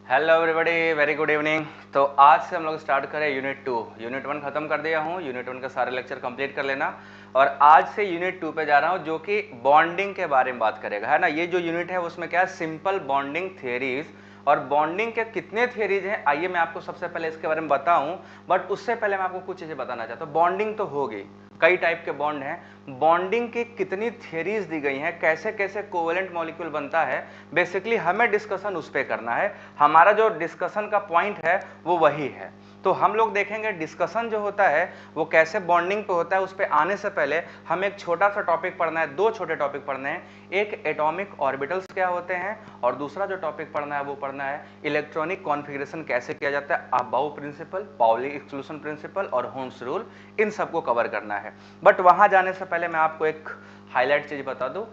Hello everybody, very good evening. तो आज से हम लोग स्टार्ट करें यूनिट 2। यूनिट 1 खत्म कर दिया हूँ, यूनिट 1 का सारे लेक्चर कंप्लीट कर लेना। और आज से यूनिट 2 पे जा रहा हूँ जो कि बॉन्डिंग के बारे में बात करेगा, है ना। ये जो यूनिट है उसमें क्या है, सिंपल बॉन्डिंग थियरीज। और बॉन्डिंग के कितने थियरीज हैं आइए मैं आपको सबसे पहले इसके बारे में बताऊं। बट उससे पहले मैं आपको कुछ चीजें बताना चाहता हूँ। बॉन्डिंग तो होगी, कई टाइप के बॉन्ड हैं। बॉन्डिंग की कितनी थियरीज दी गई हैं, कैसे कैसे कोवेलेंट मॉलिक्यूल बनता है, बेसिकली हमें डिस्कशन उस पर करना है। हमारा जो डिस्कशन का पॉइंट है वो वही है। तो हम लोग देखेंगे डिस्कशन जो होता है वो कैसे बॉन्डिंग पे होता है। उस पर आने से पहले हमें एक छोटा सा टॉपिक पढ़ना है, दो छोटे टॉपिक पढ़ने हैं। एक एटॉमिक ऑर्बिटल्स क्या होते हैं, और दूसरा जो टॉपिक पढ़ना है वो पढ़ना है इलेक्ट्रॉनिक कॉन्फ़िगरेशन कैसे किया जाता है, Aufbau principle, Pauli exclusion principle और होम्स रूल, इन सबको कवर करना है। बट वहां जाने से पहले मैं आपको एक हाईलाइट चीज बता दूं,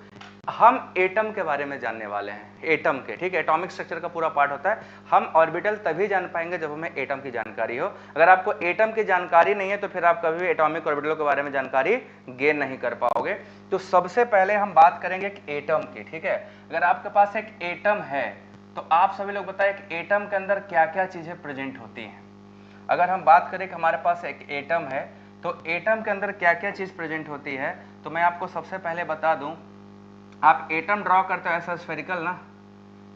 हम एटम के बारे में जानने वाले हैं, एटम के, ठीक है। एटॉमिक स्ट्रक्चर का पूरा पार्ट होता है। हम ऑर्बिटल तभी जान पाएंगे जब हमें एटम की जानकारी हो। अगर आपको एटम की जानकारी नहीं है तो फिर आप कभी भी एटॉमिक ऑर्बिटल के बारे में जानकारी गेन नहीं कर पाओगे। तो सबसे पहले हम बात करेंगे एक एटम की, ठीक है। अगर आपके पास एक एटम है तो आप सभी लोग बताएं कि एटम के अंदर क्या क्या चीजें प्रेजेंट होती हैं। अगर हम बात करें कि हमारे पास एक एटम है तो एटम के अंदर क्या क्या चीज प्रेजेंट होती है, तो मैं आपको सबसे पहले बता दूं। आप एटम ड्रॉ करते हो ऐसा स्फेरिकल ना,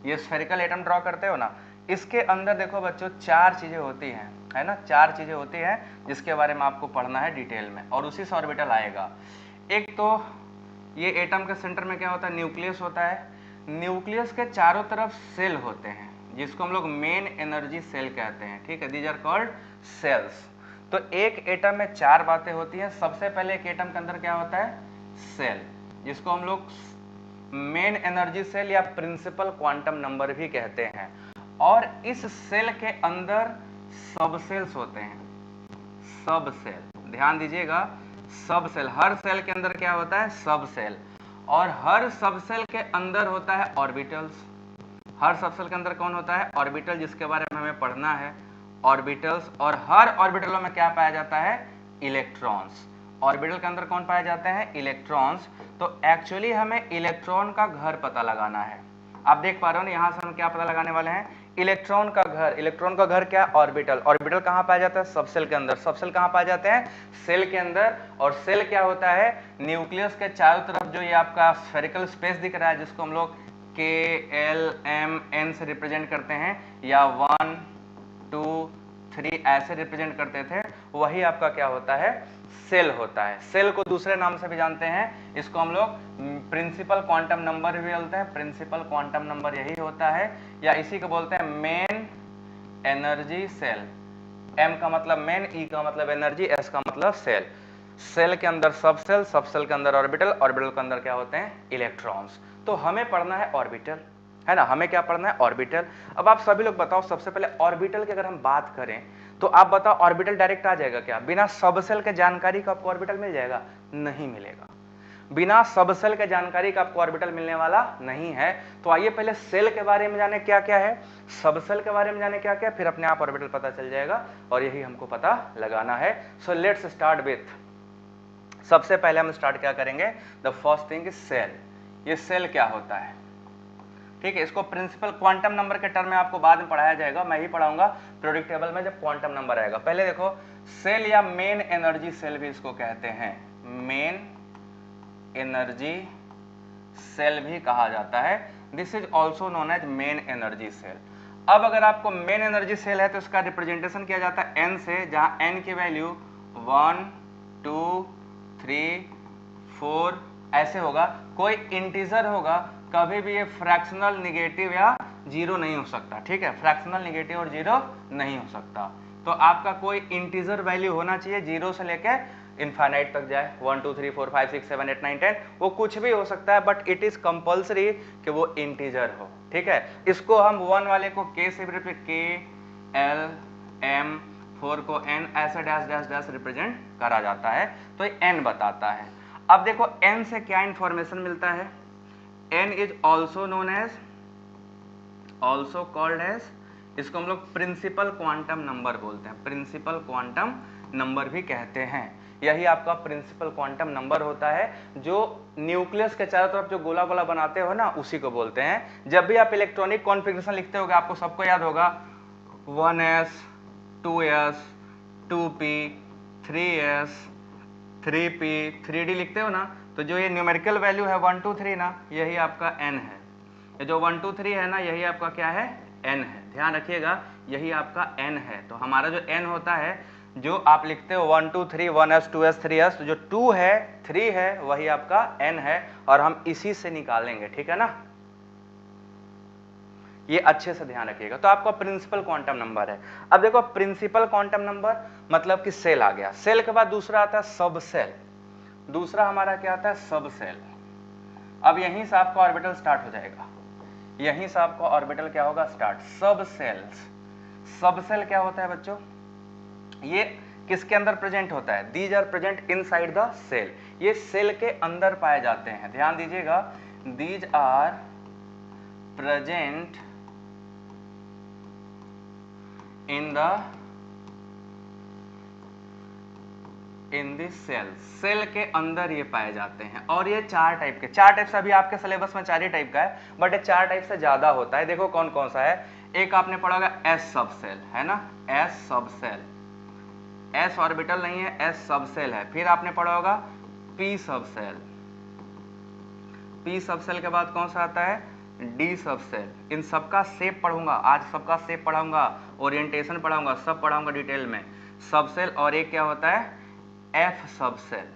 ये स्फेरिकल एटम ड्रॉ करते हो ना, इसके अंदर देखो बच्चों चार चीजें होती हैं, है ना। चार चीजें होती हैं जिसके बारे में आपको पढ़ना है डिटेल में, और उसी से ऑर्बिटल आएगा। एक तो ये एटम के सेंटर में क्या होता है, न्यूक्लियस होता है। न्यूक्लियस के चारों तरफ सेल होते हैं जिसको हम लोग मेन एनर्जी सेल कहते हैं, ठीक है। These are called shells. तो एक एटम में चार बातें होती हैं। सबसे पहले एक एटम के अंदर क्या होता है, सेल, जिसको हम लोग मेन एनर्जी सेल या प्रिंसिपल क्वांटम नंबर भी कहते हैं। और इस सेल के अंदर सब सेल्स होते हैं, सब सेल, ध्यान दीजिएगा, सब सेल। हर सेल के अंदर क्या होता है, सब सेल। और हर सब सेल के अंदर होता है ऑर्बिटल्स। हर सब सेल के अंदर कौन होता है, ऑर्बिटल, जिसके बारे में हमें पढ़ना है, ऑर्बिटल्स। और हर ऑर्बिटलों में क्या पाया जाता है, इलेक्ट्रॉन्स। ऑर्बिटल के अंदर कौन पाए जाते हैं, इलेक्ट्रॉन्स। तो एक्चुअली हमें इलेक्ट्रॉन का घर पता लगाना है। आप देख पा रहे हो ना, यहां से हम क्या पता लगाने वाले हैं, इलेक्ट्रॉन का घर। इलेक्ट्रॉन का घर क्या, ऑर्बिटल। ऑर्बिटल कहां पाया जाता है, सब सेल के अंदर। सब सेल कहां पाए जाते हैं, सेल के अंदर। और सेल क्या होता है, न्यूक्लियस के चारों तरफ जो ये आपका स्फेरिकल स्पेस दिख रहा है, जिसको हम लोग के एल एम एन से रिप्रेजेंट करते हैं, या 1 2 3 ऐसे रिप्रेजेंट करते थे, वही आपका क्या होता है, सेल होता है। सेल को दूसरे नाम से भी जानते हैं, इसको हम लोग प्रिंसिपल क्वांटम नंबर भी बोलते हैं। प्रिंसिपल क्वांटम नंबर यही होता है, या इसी को बोलते हैं मेन एनर्जी सेल। एम का मतलब मेन, ई का मतलब एनर्जी, एस का मतलब सेल। सेल के अंदर सब सेल, सब सेल के अंदर ऑर्बिटल, ऑर्बिटल के अंदर क्या होते हैं, इलेक्ट्रॉन्स। तो हमें पढ़ना है ऑर्बिटल, है ना। हमें क्या पढ़ना है, ऑर्बिटल। अब आप सभी लोग बताओ, सबसे पहले ऑर्बिटल की अगर हम बात करें तो आप बताओ ऑर्बिटल डायरेक्ट आ जाएगा क्या, बिना सब सेल के जानकारी का आपको ऑर्बिटल मिल जाएगा, नहीं मिलेगा। बिना सब सेल के जानकारी का आपको ऑर्बिटल मिलने वाला नहीं है। तो आइए पहले सेल के बारे में जाने क्या क्या है, सब सेल के बारे में जाने क्या क्या, फिर अपने आप ऑर्बिटल पता चल जाएगा, और यही हमको पता लगाना है। सो लेट्स स्टार्ट विथ, सबसे पहले हम स्टार्ट क्या करेंगे, the first thing is shell. ये सेल क्या होता है, ठीक है। इसको प्रिंसिपल क्वांटम नंबर के टर्म में आपको बाद में पढ़ाया जाएगा, मैं ही पढ़ाऊंगा प्रोडक्ट टेबल में जब क्वांटम नंबर आएगा। पहले देखो, सेल या मेन एनर्जी सेल भी इसको कहते हैं, मेन एनर्जी सेल भी कहा जाता है। This is also known as main energy shell. अब अगर आपको मेन एनर्जी सेल है तो इसका रिप्रेजेंटेशन किया जाता है एन से, जहां एन की वैल्यू 1 2 3 4 ऐसे होगा। कोई इंटीजर होगा, कभी भी ये फ्रैक्शनल, निगेटिव या जीरो नहीं हो सकता, ठीक है। फ्रैक्शनल, निगेटिव और जीरो नहीं हो सकता। तो आपका कोई इंटीजर वैल्यू होना चाहिए, जीरो से लेकर इनफाइनाइट तक जाए, 1 2 3 4 5 6 7 8 9 10, वो कुछ भी हो सकता है, बट इट इज कंपल्सरी कि वो इंटीजर हो, ठीक है। इसको हम 1 वाले को के से के एल एम, 4 को एन, ऐसे डैश डैश डैश रिप्रेजेंट करा जाता है, तो ये एन बताता है। अब देखो एन से क्या इंफॉर्मेशन मिलता है, n is also known as, also called as, इसको हम लोग प्रिंसिपल क्वांटम नंबर बोलते हैं, प्रिंसिपल क्वांटम नंबर भी कहते हैं। यही आपका प्रिंसिपल क्वांटम नंबर होता है। जो न्यूक्लियस के चारों तरफ जो गोला गोला बनाते हो ना, उसी को बोलते हैं। जब भी आप इलेक्ट्रॉनिक कॉन्फ़िगरेशन लिखते होगे आपको सबको याद होगा 1s 2s 2p 3s 3p 3d लिखते हो ना, तो जो ये न्यूमेरिकल वैल्यू है 1 2 3 ना, यही आपका n है। ये जो 1 2 3 है ना, यही आपका क्या है, n है। ध्यान रखिएगा, यही आपका n है। तो हमारा जो n होता है, जो आप लिखते हो 1 2 3 1s 2s 3s, तो जो 2 है 3 है वही आपका n है, और हम इसी से निकालेंगे, ठीक है ना। ये अच्छे से ध्यान रखिएगा। तो आपका प्रिंसिपल क्वांटम नंबर है। अब देखो, प्रिंसिपल क्वांटम नंबर मतलब कि सेल आ गया। सेल के बाद दूसरा आता है सब सेल। दूसरा हमारा क्या आता है, सब सेल। अब यहीं से आपका ऑर्बिटल स्टार्ट हो जाएगा, यहीं से आपका ऑर्बिटल क्या होगा, स्टार्ट। सब सेल्स, सब सेल क्या होता है बच्चों, ये किसके अंदर प्रेजेंट होता है, these are present inside the shell. ये सेल के अंदर पाए जाते हैं। ध्यान दीजिएगा, these are present in this shell. Shell के अंदर ये पाए जाते हैं। और ये चार टाइप के, चार टाइप से अभी आपके सिलेबस में 4 ही टाइप का है, बट ये 4 टाइप से ज्यादा होता है। देखो कौन कौन सा है। एक आपने पढ़ा होगा एस सब सेल, है ना, एस सब सेल। एस ऑर्बिटल नहीं है, एस सब सेल है। फिर आपने पढ़ा होगा पी सब सेल। पी सब सेल के बाद कौन सा आता है, डी सब सेल। इन सबका शेप पढ़ूंगा आज, सबका शेप पढ़ाऊंगा, ओरिएंटेशन पढ़ाऊंगा, सब पढ़ाऊंगा डिटेल में। सब सेल। और एक क्या होता है, एफ सब सेल,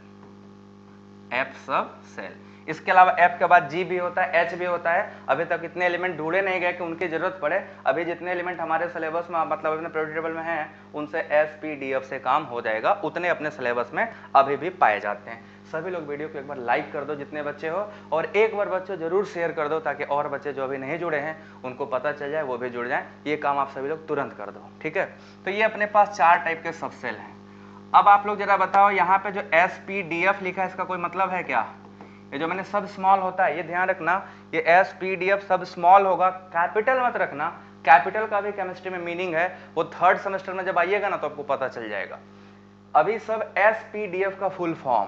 एफ सब सेल। इसके अलावा एफ के बाद जी भी होता है, एच भी होता है। अभी तक इतने एलिमेंट ढूंढे नहीं गए कि उनकी जरूरत पड़े। अभी जितने एलिमेंट हमारे सिलेबस में मतलब अपने पीरियोडिक टेबल में हैं, उनसे एस पी डी एफ से काम हो जाएगा। उतने अपने सिलेबस में अभी भी पाए जाते हैं। सभी लोग वीडियो को एक बार लाइक कर दो जितने बच्चे हो, और एक बार बच्चों जरूर शेयर कर दो, ताकि और बच्चे जो अभी नहीं जुड़े हैं उनको पता चल जाए, वो भी जुड़ जाए। ये काम आप सभी लोग तुरंत कर दो, ठीक है। तो ये अपने पास 4 टाइप के सब सेल हैं। अब आप लोग जरा बताओ, यहाँ पे जो एस पी डी एफ लिखा है, इसका कोई मतलब है क्या। ये जो मैंने सब स्मॉल होता है, ये ध्यान रखना, ये एस पी डी एफ सब स्मॉल होगा, कैपिटल मत रखना। कैपिटल का भी केमिस्ट्री में मीनिंग है, वो 3rd सेमेस्टर में जब आइएगा ना तो आपको पता चल जाएगा। अभी सब एस पी डी एफ का फुल फॉर्म,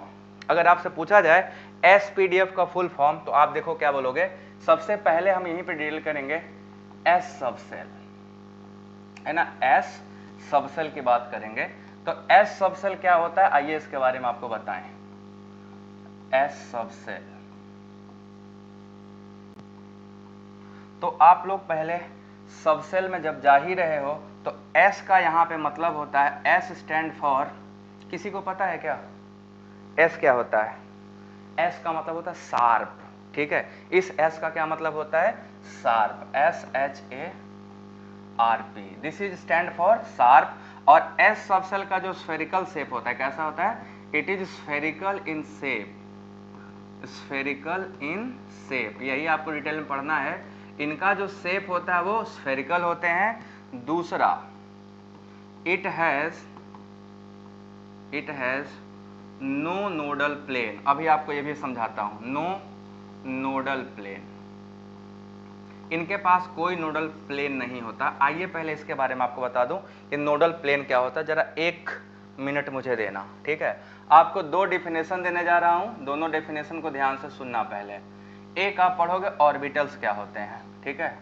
अगर आपसे पूछा जाए एस पी डी एफ का फुल फॉर्म, तो आप देखो क्या बोलोगे। सबसे पहले हम यहीं पे डील करेंगे एस सब सेल, है ना, एस सब सेल की बात करेंगे। तो एस सब सेल क्या होता है, आइए इसके बारे में आपको बताएं। एस सब सेल, तो आप लोग पहले सब सेल में जब जा ही रहे हो, तो एस का यहां पे मतलब होता है, एस स्टैंड फॉर, किसी को पता है क्या एस क्या होता है। एस का मतलब होता है शार्प, ठीक है। इस एस का क्या मतलब होता है, sharp, S H A R P, this is stand for sharp. और एस सब सेल का जो स्फेरिकल शेप होता है, कैसा होता है, it is spherical in shape, spherical in shape. यही आपको डिटेल में पढ़ना है। इनका जो शेप होता है वो स्फेरिकल होते हैं। दूसरा, it has no nodal plane. अभी आपको ये भी समझाता हूं, नो नोडल प्लेन, इनके पास कोई नोडल प्लेन नहीं होता। आइए पहले इसके बारे में आपको बता दूं कि नोडल प्लेन क्या होता है। जरा 1 मिनट मुझे देना, ठीक है। आपको 2 डेफिनेशन देने जा रहा हूं, दोनों डेफिनेशन को ध्यान से सुनना। पहले एक आप पढ़ोगे ऑर्बिटल्स क्या होते हैं, ठीक है,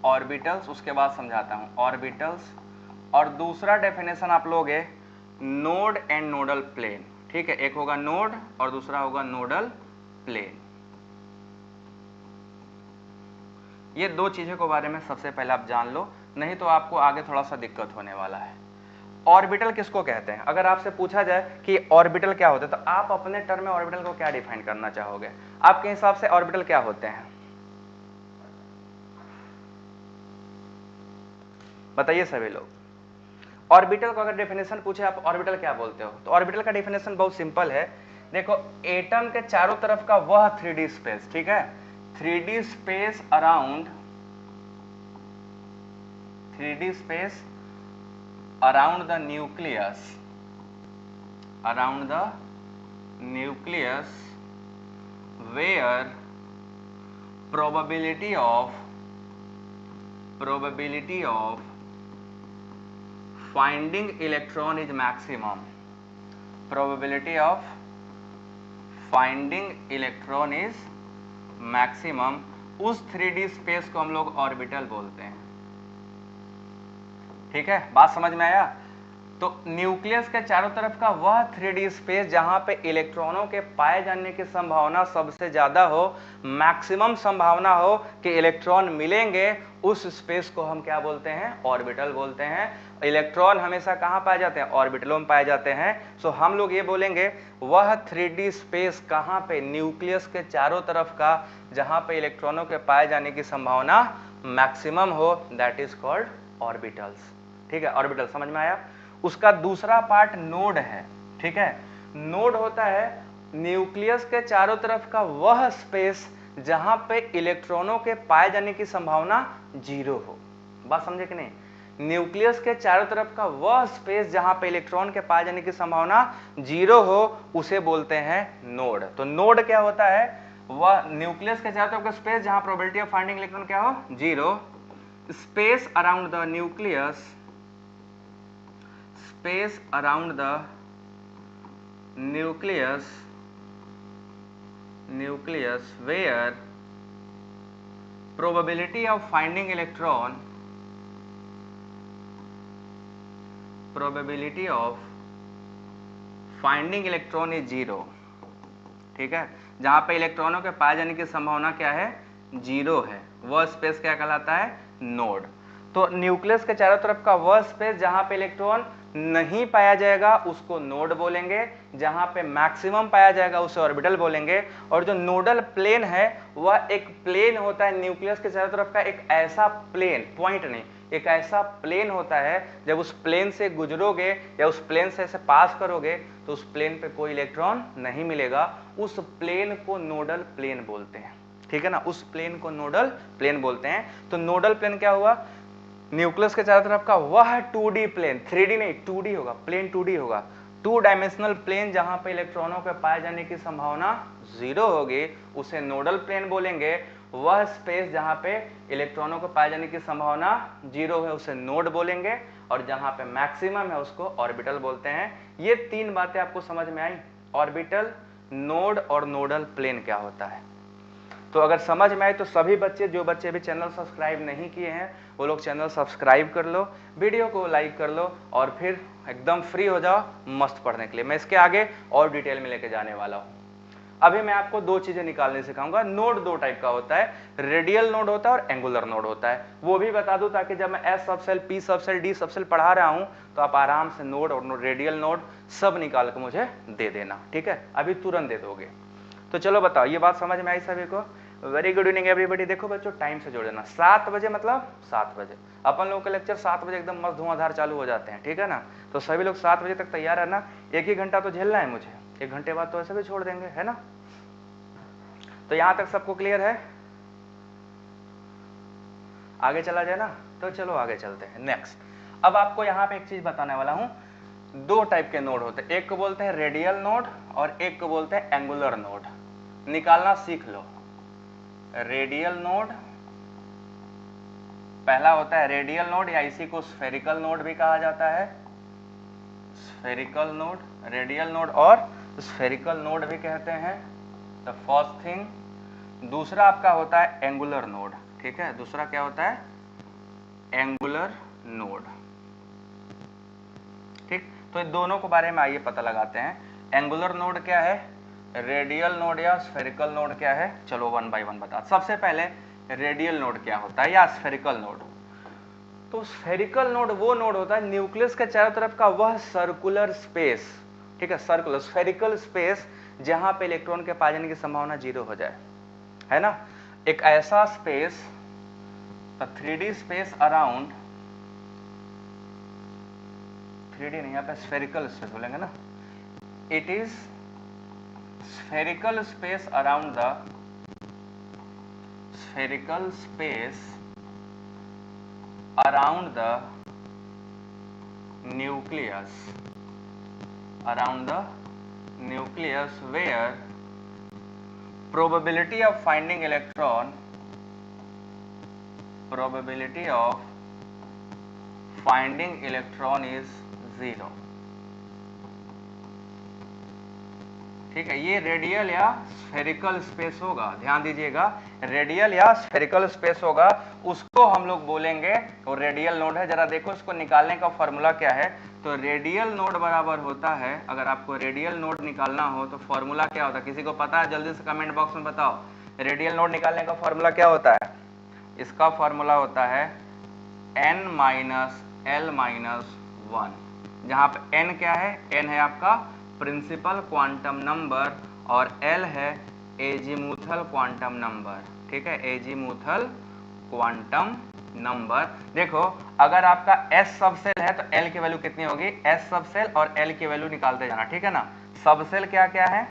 ऑर्बिटल्स, उसके बाद समझाता हूं ऑर्बिटल्स। और दूसरा डेफिनेशन आप लोगे नोड एंड नोडल प्लेन, ठीक है। एक होगा नोड और दूसरा होगा नोडल प्लेन। ये 2 चीजों के बारे में सबसे पहले आप जान लो, नहीं तो आपको आगे थोड़ा सा दिक्कत होने वाला है। ऑर्बिटल किसको कहते हैं, अगर आपसे पूछा जाए कि ऑर्बिटल क्या होते हैं, तो आप अपने टर्म में ऑर्बिटल को क्या डिफाइन करना चाहोगे, आपके हिसाब से ऑर्बिटल क्या होते हैं, बताइए सभी लोग। ऑर्बिटल को अगर डेफिनेशन पूछे आप ऑर्बिटल क्या बोलते हो, तो ऑर्बिटल का डेफिनेशन बहुत सिंपल है। देखो, एटम के चारों तरफ का वह 3D स्पेस, ठीक है, 3D space around, 3D space around the nucleus, around the nucleus, where probability of finding electron is maximum, probability of finding electron is maximum, उस 3D स्पेस को हम लोग ऑर्बिटल बोलते हैं। ठीक है, बात समझ में आया? तो न्यूक्लियस के चारों तरफ का वह 3D स्पेस जहां पे इलेक्ट्रॉनों के पाए जाने की संभावना सबसे ज्यादा हो, मैक्सिमम संभावना हो कि इलेक्ट्रॉन मिलेंगे, उस स्पेस को हम क्या बोलते हैं? ऑर्बिटल बोलते हैं। इलेक्ट्रॉन हमेशा कहां पाए जाते हैं? ऑर्बिटलों में पाए जाते हैं। सो हम लोग ये बोलेंगे वह 3D स्पेस कहां पे? न्यूक्लियस के चारों तरफ का जहां पे इलेक्ट्रॉनों के पाए जाने की संभावना मैक्सिमम हो, दैट इज कॉल्ड ऑर्बिटल्स। ठीक है, ऑर्बिटल समझ में आया? उसका दूसरा पार्ट नोड है। ठीक है, नोड होता है न्यूक्लियस के चारों तरफ का वह स्पेस जहां पे इलेक्ट्रॉनों के पाए जाने की संभावना 0 हो। बात समझे कि नहीं? न्यूक्लियस के चारों तरफ का वह स्पेस जहां पे इलेक्ट्रॉन के पाए जाने की संभावना 0 हो, उसे बोलते हैं नोड। तो नोड क्या होता है? वह न्यूक्लियस के चारों तरफ का स्पेस जहां प्रोबेबिलिटी ऑफ फाइंडिंग इलेक्ट्रॉन क्या हो? 0। Space around the nucleus, space around the nucleus where probability of finding electron is 0। ठीक है, जहां पे इलेक्ट्रॉनों के पाए जाने की संभावना क्या है? 0 है। वह स्पेस क्या कहलाता है? नोड। तो न्यूक्लियस के चारों तरफ का वह स्पेस जहां पे इलेक्ट्रॉन नहीं पाया जाएगा उसको नोड बोलेंगे, जहां पे मैक्सिमम पाया जाएगा उसे ऑर्बिटल बोलेंगे। और जो नोडल प्लेन है वह एक प्लेन होता है न्यूक्लियस के चारों तरफ का, एक ऐसा प्लेन, पॉइंट नहीं, एक ऐसा प्लेन होता है जब उस प्लेन से गुजरोगे या उस प्लेन से ऐसे पास करोगे तो उस प्लेन पे कोई इलेक्ट्रॉन नहीं मिलेगा, उस प्लेन को नोडल प्लेन बोलते हैं। ठीक है ना, उस प्लेन को नोडल प्लेन बोलते हैं। तो नोडल प्लेन क्या हुआ? न्यूक्लियस के चारों तरफ का वह 2D प्लेन, 3D नहीं 2D होगा, प्लेन 2D होगा, 2 डायमेंशनल प्लेन जहां पे इलेक्ट्रॉनों के पाए जाने की संभावना 0 होगी, उसे नोडल प्लेन बोलेंगे। वह स्पेस जहां पे इलेक्ट्रॉनों को पाए जाने की संभावना 0 है उसे नोड बोलेंगे, और जहां पे मैक्सिमम है उसको ऑर्बिटल बोलते हैं। ये 3 बातें आपको समझ में आई? ऑर्बिटल, नोड और नोडल प्लेन क्या होता है। तो अगर समझ में आए तो सभी बच्चे, जो बच्चे भी चैनल सब्सक्राइब नहीं किए हैं वो लोग चैनल सब्सक्राइब कर लो, वीडियो को लाइक कर लो और फिर एकदम फ्री हो जाओ मस्त पढ़ने के लिए। मैं इसके आगे और डिटेल में लेके जाने वाला हूँ। अभी मैं आपको 2 चीजें निकालने सिखाऊंगा। नोड 2 टाइप का होता है, रेडियल नोड होता है और एंगुलर नोड होता है। वो भी बता दूं ताकि जब मैं एस सब सेल, पी सब सेल, डी सब सेल पढ़ा रहा हूं तो आप आराम से नोड और रेडियल नोड सब निकाल के मुझे दे देना। ठीक है, अभी तुरंत दे दोगे। तो चलो बताओ, ये बात समझ में आई सभी को? Very good evening everybody. देखो बच्चों, टाइम से जोड़ देना, 7 बजे मतलब 7 बजे। अपन लोगों के लेक्चर 7 बजे एकदम मस्त धुआंधार चालू हो जाते हैं। ठीक है ना, तो सभी लोग 7 बजे तक तैयार है ना। 1 ही घंटा तो झेलना है मुझे, 1 घंटे बाद तो ऐसे भी छोड़ देंगे, है ना। तो यहां तक सबको क्लियर है? आगे चला जाए ना, तो चलो आगे चलते हैं। नेक्स्ट, अब आपको यहाँ पे एक चीज बताने वाला हूँ। 2 टाइप के नोड होते हैं, एक को बोलते हैं रेडियल नोड और एक को बोलते हैं एंगुलर नोड। निकालना सीख लो। रेडियल नोड पहला होता है, रेडियल नोड या इसी को स्फेरिकल नोड भी कहा जाता है। स्फेरिकल नोड, रेडियल नोड और स्फेरिकल नोड भी कहते हैं। The first thing. दूसरा आपका होता है एंगुलर नोड। ठीक है, दूसरा क्या होता है? Angular node. ठीक, तो इन दोनों के बारे में आइए पता लगाते हैं। एंगुलर नोड क्या है, रेडियल नोड या स्फेरिकल नोड क्या है, चलो 1 बाय 1 बता। सबसे पहले रेडियल नोड क्या होता है या स्फेरिकल नोड। तो स्फेरिकल नोड वो नोड होता है न्यूक्लियस के चारों तरफ का वह सर्कुलर स्पेस। ठीक है, सर्कुलर स्फेरिकल स्पेस जहां पे इलेक्ट्रॉन के पाए जाने की संभावना 0 हो जाए, है ना। एक ऐसा space, 3D space around, 3D नहीं, यहाँ पे स्फेरिकल स्पेस बोलेंगे ना। It is spherical space around the spherical space around the nucleus where probability of finding electron is 0। ठीक है, ये रेडियल या स्फेरिकल स्पेस होगा, ध्यान दीजिएगा, रेडियल या स्फेरिकल स्पेस होगा, उसको हम लोग बोलेंगे वो रेडियल नोड है। जरा देखो इसको निकालने का फॉर्मूला क्या है। तो रेडियल नोड बराबर होता है, अगर आपको रेडियल नोड निकालना हो तो फॉर्मूला क्या होता है, किसी को पता है? जल्दी से कमेंट बॉक्स में बताओ, रेडियल नोड निकालने का फॉर्मूला क्या होता है? इसका फॉर्मूला होता है n माइनस l माइनस 1, जहां पे n क्या है? n है आपका प्रिंसिपल क्वांटम नंबर और l है एजीमुथल क्वांटम नंबर, ठीक है, एजीमुथल क्वांटम नंबर। देखो अगर आपका s सबसेल है तो l की वैल्यू कितनी होगी? s सबसेल और l की वैल्यू निकालते जाना, ठीक है ना। सबसेल क्या क्या है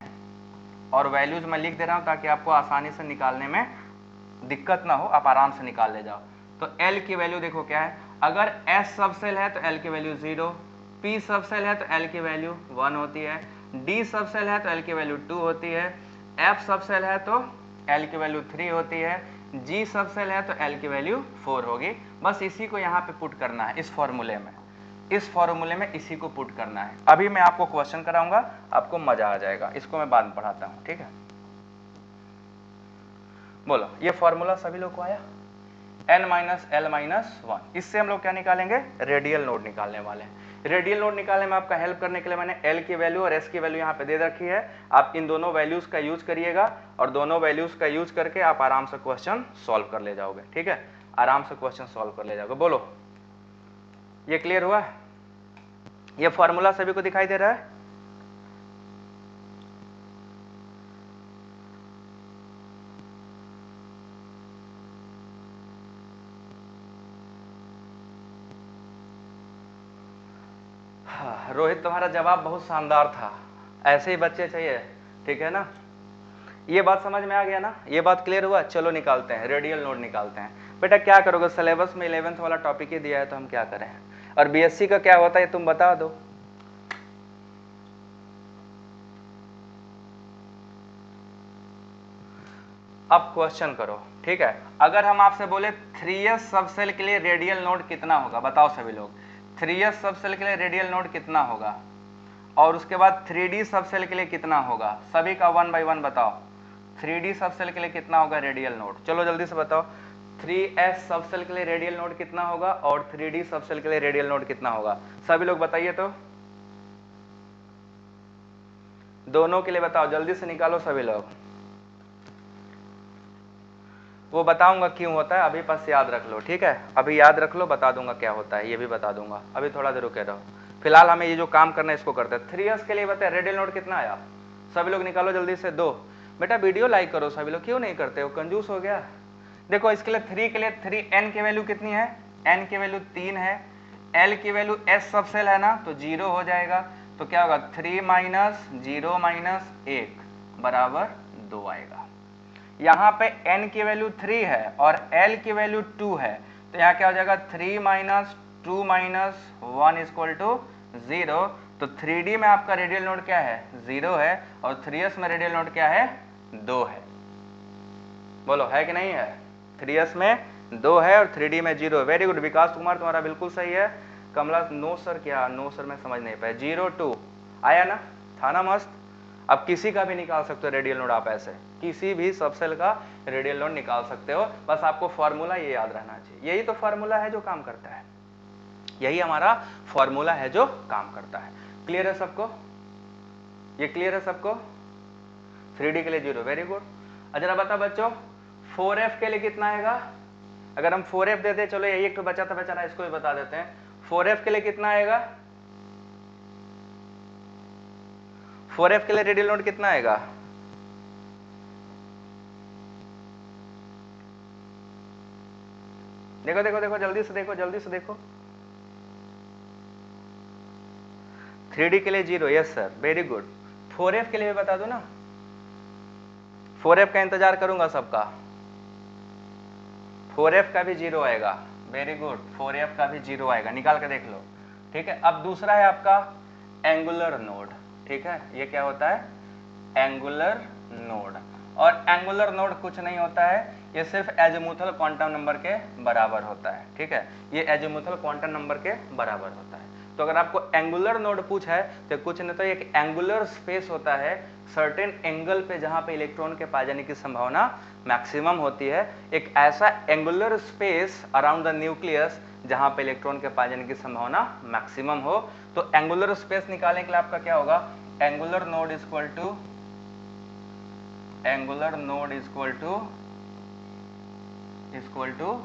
और वैल्यूज मैं लिख दे रहा हूं ताकि आपको आसानी से निकालने में दिक्कत ना हो, आप आराम से निकाल ले जाओ। तो l की वैल्यू देखो क्या है, अगर s सबसेल है तो l की वैल्यू 0, p सबसेल है तो l की वैल्यू 1 होती है, d सबसेल है तो l की वैल्यू 2 होती है, f सबसेल है तो l की वैल्यू 3 होती है, g सबसेल है तो l की वैल्यू 4 होगी। बस इसी को यहाँ पे पुट करना है इस फॉर्मूले में, इस फॉर्मूले में इसी को पुट करना है। अभी मैं आपको क्वेश्चन कराऊंगा, आपको मजा आ जाएगा, इसको मैं बाद में पढ़ाता हूँ, ठीक है। बोलो ये फॉर्मूला सभी लोग को आया? n माइनस एल माइनस 1, इससे हम लोग क्या निकालेंगे? रेडियल नोड निकालने वाले हैं। रेडियल नोड निकालने में आपका हेल्प करने के लिए मैंने l की वैल्यू और s की वैल्यू यहाँ पे दे रखी है। आप इन दोनों वैल्यूज का यूज करिएगा और दोनों वैल्यूज का यूज करके आप आराम से क्वेश्चन सॉल्व कर ले जाओगे, ठीक है, आराम से क्वेश्चन सॉल्व कर ले जाओगे। बोलो ये क्लियर हुआ? ये फॉर्मूला सभी को दिखाई दे रहा है? रोहित तुम्हारा जवाब बहुत शानदार था, ऐसे ही बच्चे चाहिए, ठीक है ना। ये बात समझ में आ गया ना, ये बात क्लियर हुआ? चलो निकालते हैं, रेडियल नोड निकालते हैं। बेटा क्या करोगे, सिलेबस में 11th वाला टॉपिक ही दिया है तो हम क्या करें, और बीएससी का क्या होता है तुम बता दो। अब क्वेश्चन करो, ठीक है। अगर हम आपसे बोले 3s सबसेल के लिए रेडियल नोड कितना होगा, बताओ सभी लोग, 3s सबसेल के लिए रेडियल नोड कितना होगा, और उसके बाद 3d सबसेल के लिए कितना होगा, सभी का 1 बाय 1 बताओ। 3d सबसेल के लिए कितना होगा रेडियल नोड, चलो जल्दी से बताओ। 3s सबसेल के लिए रेडियल नोड कितना होगा और 3d सबसेल के लिए रेडियल नोड कितना होगा, सभी लोग बताइए तो, दोनों के लिए बताओ, जल्दी से निकालो सभी लोग। वो बताऊंगा क्यों होता है, अभी बस याद रख लो, ठीक है, अभी याद रख लो, बता दूंगा क्या होता है, ये भी बता दूंगा, अभी थोड़ा देर रुके रहो। फिलहाल हमें ये जो काम करना है इसको करते हैं। 3s के लिए बताए रेडियल नोड कितना आया, सभी लोग निकालो जल्दी से। 2। बेटा वीडियो लाइक करो सभी लोग, क्यों नहीं करते हो, कंजूस हो गया। देखो इसके लिए 3 के लिए 3n की वैल्यू कितनी है, n की वैल्यू 3 है, l की वैल्यू s सबसेल है ना तो 0 हो जाएगा, तो क्या होगा 3 माइनस 0 माइनस 1 बराबर 2 आएगा। यहाँ पे n की वैल्यू 3 है और l की वैल्यू 2 है, तो यहाँ क्या हो जाएगा 3 माइनस 2 माइनस 1 इक्वल टू 0। तो 3d में आपका रेडियल नोड क्या है, 0 है, और 3s में रेडियल नोड क्या है, 2 है। बोलो है कि नहीं है, 3s में 2 है और 3d में 0 है। वेरी गुड विकास कुमार, तुम्हारा बिल्कुल सही है। कमला नो सर, क्या नो सर मैं समझ नहीं पाया, 0 2 आया ना, था ना मस्त। अब किसी का भी निकाल सकते हो रेडियल नोड, आप ऐसे किसी भी सबसेल का रेडियल नोड निकाल सकते हो, बस आपको फॉर्मूला ये याद रहना चाहिए। यही तो फॉर्मूला है जो काम करता है, यही हमारा फॉर्मूला है जो काम करता है। क्लियर है सबको, ये क्लियर है सबको। 3d के लिए 0, वेरी गुड। जरा बता बच्चों 4f के लिए कितना आएगा, अगर हम 4f दे दे, चलो यही एक तो बचा था बेचारा, इसको भी बता देते हैं। 4f के लिए कितना आएगा, 4f के लिए रेडियल नोड कितना आएगा, देखो देखो देखो जल्दी से देखो, जल्दी से देखो। 3d के लिए 0, yes sir, very good. 4f के लिए भी बता दो ना, 4f का इंतजार करूंगा सबका। 4f का भी 0 आएगा, वेरी गुड, 4f का भी 0 आएगा, निकाल के देख लो, ठीक है। अब दूसरा है आपका एंगुलर नोड, ठीक है, ये क्या होता है, एंगुलर नोड। और एंगुलर नोड कुछ नहीं होता है, ये सिर्फ एजीमुथल क्वांटम नंबर के बराबर होता है, ठीक है, ये एजीमुथल क्वांटम नंबर के बराबर होता है। तो अगर आपको एंगुलर नोड पूछा है तो कुछ नहीं तो एक एंगुलर स्पेस होता है सर्टेन एंगल पे जहां पे इलेक्ट्रॉन के पाए जाने की संभावना मैक्सिमम होती है। एक ऐसा angular space around the nucleus जहां पे इलेक्ट्रॉन के पाए जाने की संभावना मैक्सिमम हो। तो एंगुलर स्पेस निकालने के लिए आपका क्या होगा, angular node equal to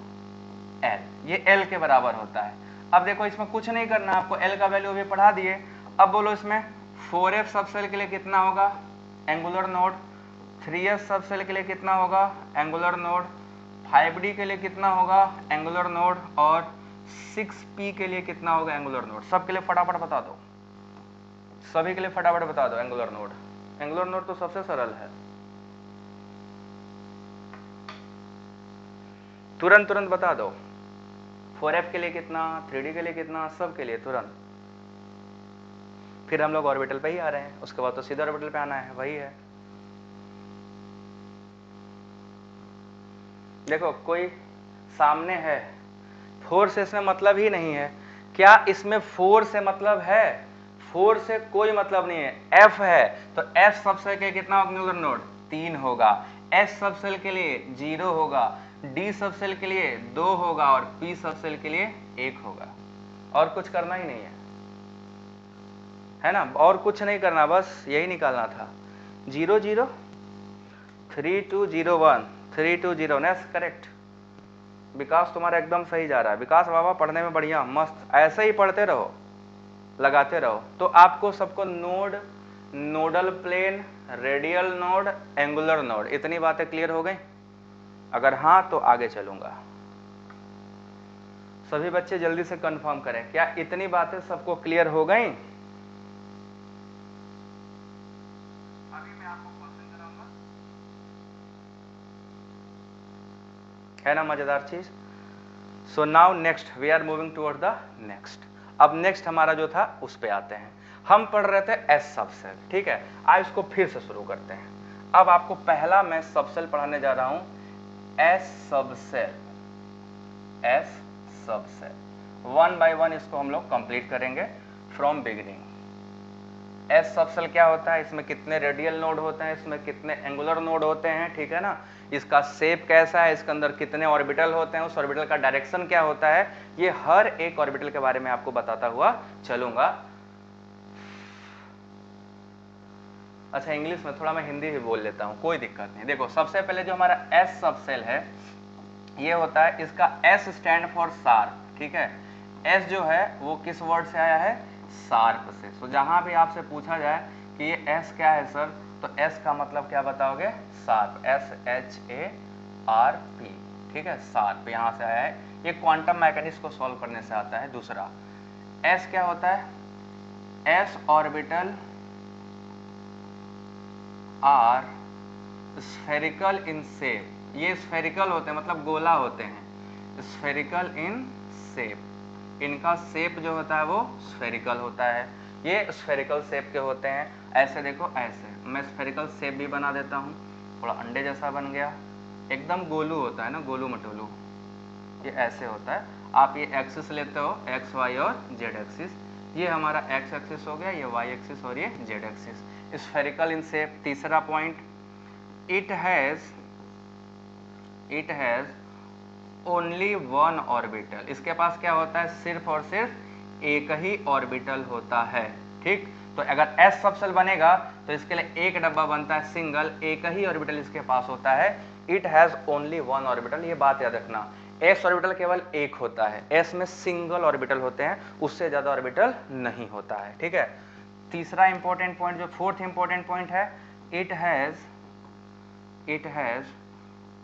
L, ये एल के बराबर होता है। अब देखो इसमें कुछ नहीं करना, आपको एल का वैल्यू भी पढ़ा दिए। अब बोलो इसमें 4f सबसेल के लिए कितना होगा एंगुलर नोड, 3s सबसेल के लिए कितना होगा एंगुलर नोड, 5d के लिए कितना होगा एंगुलर नोड, और 6p के लिए कितना होगा एंगुलर नोड। सब के लिए फटाफट बता दो, सभी के लिए फटाफट बता दो एंगुलर नोड। एंगुलर नोड तो सबसे सरल है, तुरंत तुरंत बता दो। 4f के लिए कितना, 3d के लिए कितना, सब के लिए तुरंत। फिर हम लोग ऑर्बिटल पे ही आ रहे हैं, उसके बाद तो सीधा ऑर्बिटल पे आना है, वही है। देखो कोई सामने है, 4 से इसमें मतलब ही नहीं है। क्या इसमें 4 से मतलब है? 4 से कोई मतलब नहीं है। f है तो f सबसेल के कितना होगा एंगुलर नोड 3 होगा, s सबसेल के लिए 0 होगा, d सबसेल के लिए 2 होगा और p सबसेल के लिए 1 होगा। और कुछ करना ही नहीं है ना, और कुछ नहीं करना, बस यही निकालना था। 0 0 3 2 0 1 3 2 0 नेक्स्ट करेक्ट। विकास तुम्हारा एकदम सही जा रहा है, विकास बाबा पढ़ने में बढ़िया मस्त, ऐसे ही पढ़ते रहो, लगाते रहो। तो आपको सबको node, nodal plane, radial node, angular node, इतनी बातें क्लियर हो गई? अगर हाँ तो आगे चलूंगा। सभी बच्चे जल्दी से कंफर्म करें, क्या इतनी बातें सबको क्लियर हो गई? अभी मैं आपको क्वेश्चन कराऊंगा, है ना मजेदार चीज। So now next we are moving toward the next. अब नेक्स्ट हमारा जो था उस पे आते हैं। हम पढ़ रहे थे एस सबसेल, ठीक है। आज इसको फिर से शुरू करते हैं। अब आपको पहला मैं सबसेल पढ़ाने जा रहा हूं, S subshell. S subshell 1 by 1 इसको हम लोग कंप्लीट करेंगे फ्रॉम बिगिनिंग। एस सबसेल क्या होता है, इसमें कितने रेडियल नोड होते हैं, इसमें कितने एंगुलर नोड होते हैं, ठीक है ना, इसका शेप कैसा है, इसके अंदर कितने ऑर्बिटल होते हैं, उस ऑर्बिटल का डायरेक्शन क्या होता है, ये हर एक ऑर्बिटल के बारे में आपको बताता हुआ चलूंगा। अच्छा इंग्लिश में थोड़ा मैं हिंदी भी बोल लेता हूं, कोई दिक्कत नहीं। देखो सबसे पहले जो हमारा एस सबसेल है ये होता है, इसका एस स्टैंड फॉर शार्प, ठीक है। एस जो है वो किस वर्ड से आया है, शार्प से। तो जहां भी आपसे पूछा जाए कि ये एस क्या है सर, तो एस का मतलब क्या बताओगे, शार्प, SHARP, ठीक है, शार्प यहां से आया है। ये क्वांटम मैकेनिक्स को सॉल्व करने से आता है। दूसरा एस क्या होता है, S orbital are spherical in shape, ये स्फेरिकल होते हैं मतलब गोला होते हैं, स्फेरिकल इन शेप, इनका शेप जो होता है वो स्फेरिकल होता है, ये स्फेरिकल शेप के होते हैं। ऐसे देखो, ऐसे मैं स्फेरिकल शेप भी बना देता हूँ, थोड़ा अंडे जैसा बन गया, एकदम गोलू होता है ना, गोलू मटोलू, ये ऐसे होता है। आप ये एक्सिस लेते हो, एक्स वाई और जेड एक्सिस, ये हमारा एक्स एक्सिस हो गया, ये वाई एक्सिस और ये Z axis, spherical in shape. तीसरा point, it has only one orbital, इसके पास क्या होता है, सिर्फ और सिर्फ एक ही ऑर्बिटल होता है, ठीक। तो अगर एस सबसेल बनेगा तो इसके लिए एक डब्बा बनता है सिंगल, एक ही ऑर्बिटल इसके पास होता है। It has only one orbital, ये बात याद रखना, एस ऑर्बिटल केवल एक होता है, एस में सिंगल ऑर्बिटल होते हैं, उससे ज्यादा ऑर्बिटल नहीं होता है, ठीक है। तीसरा इंपॉर्टेंट पॉइंट, जो फोर्थ इंपॉर्टेंट पॉइंट है, it has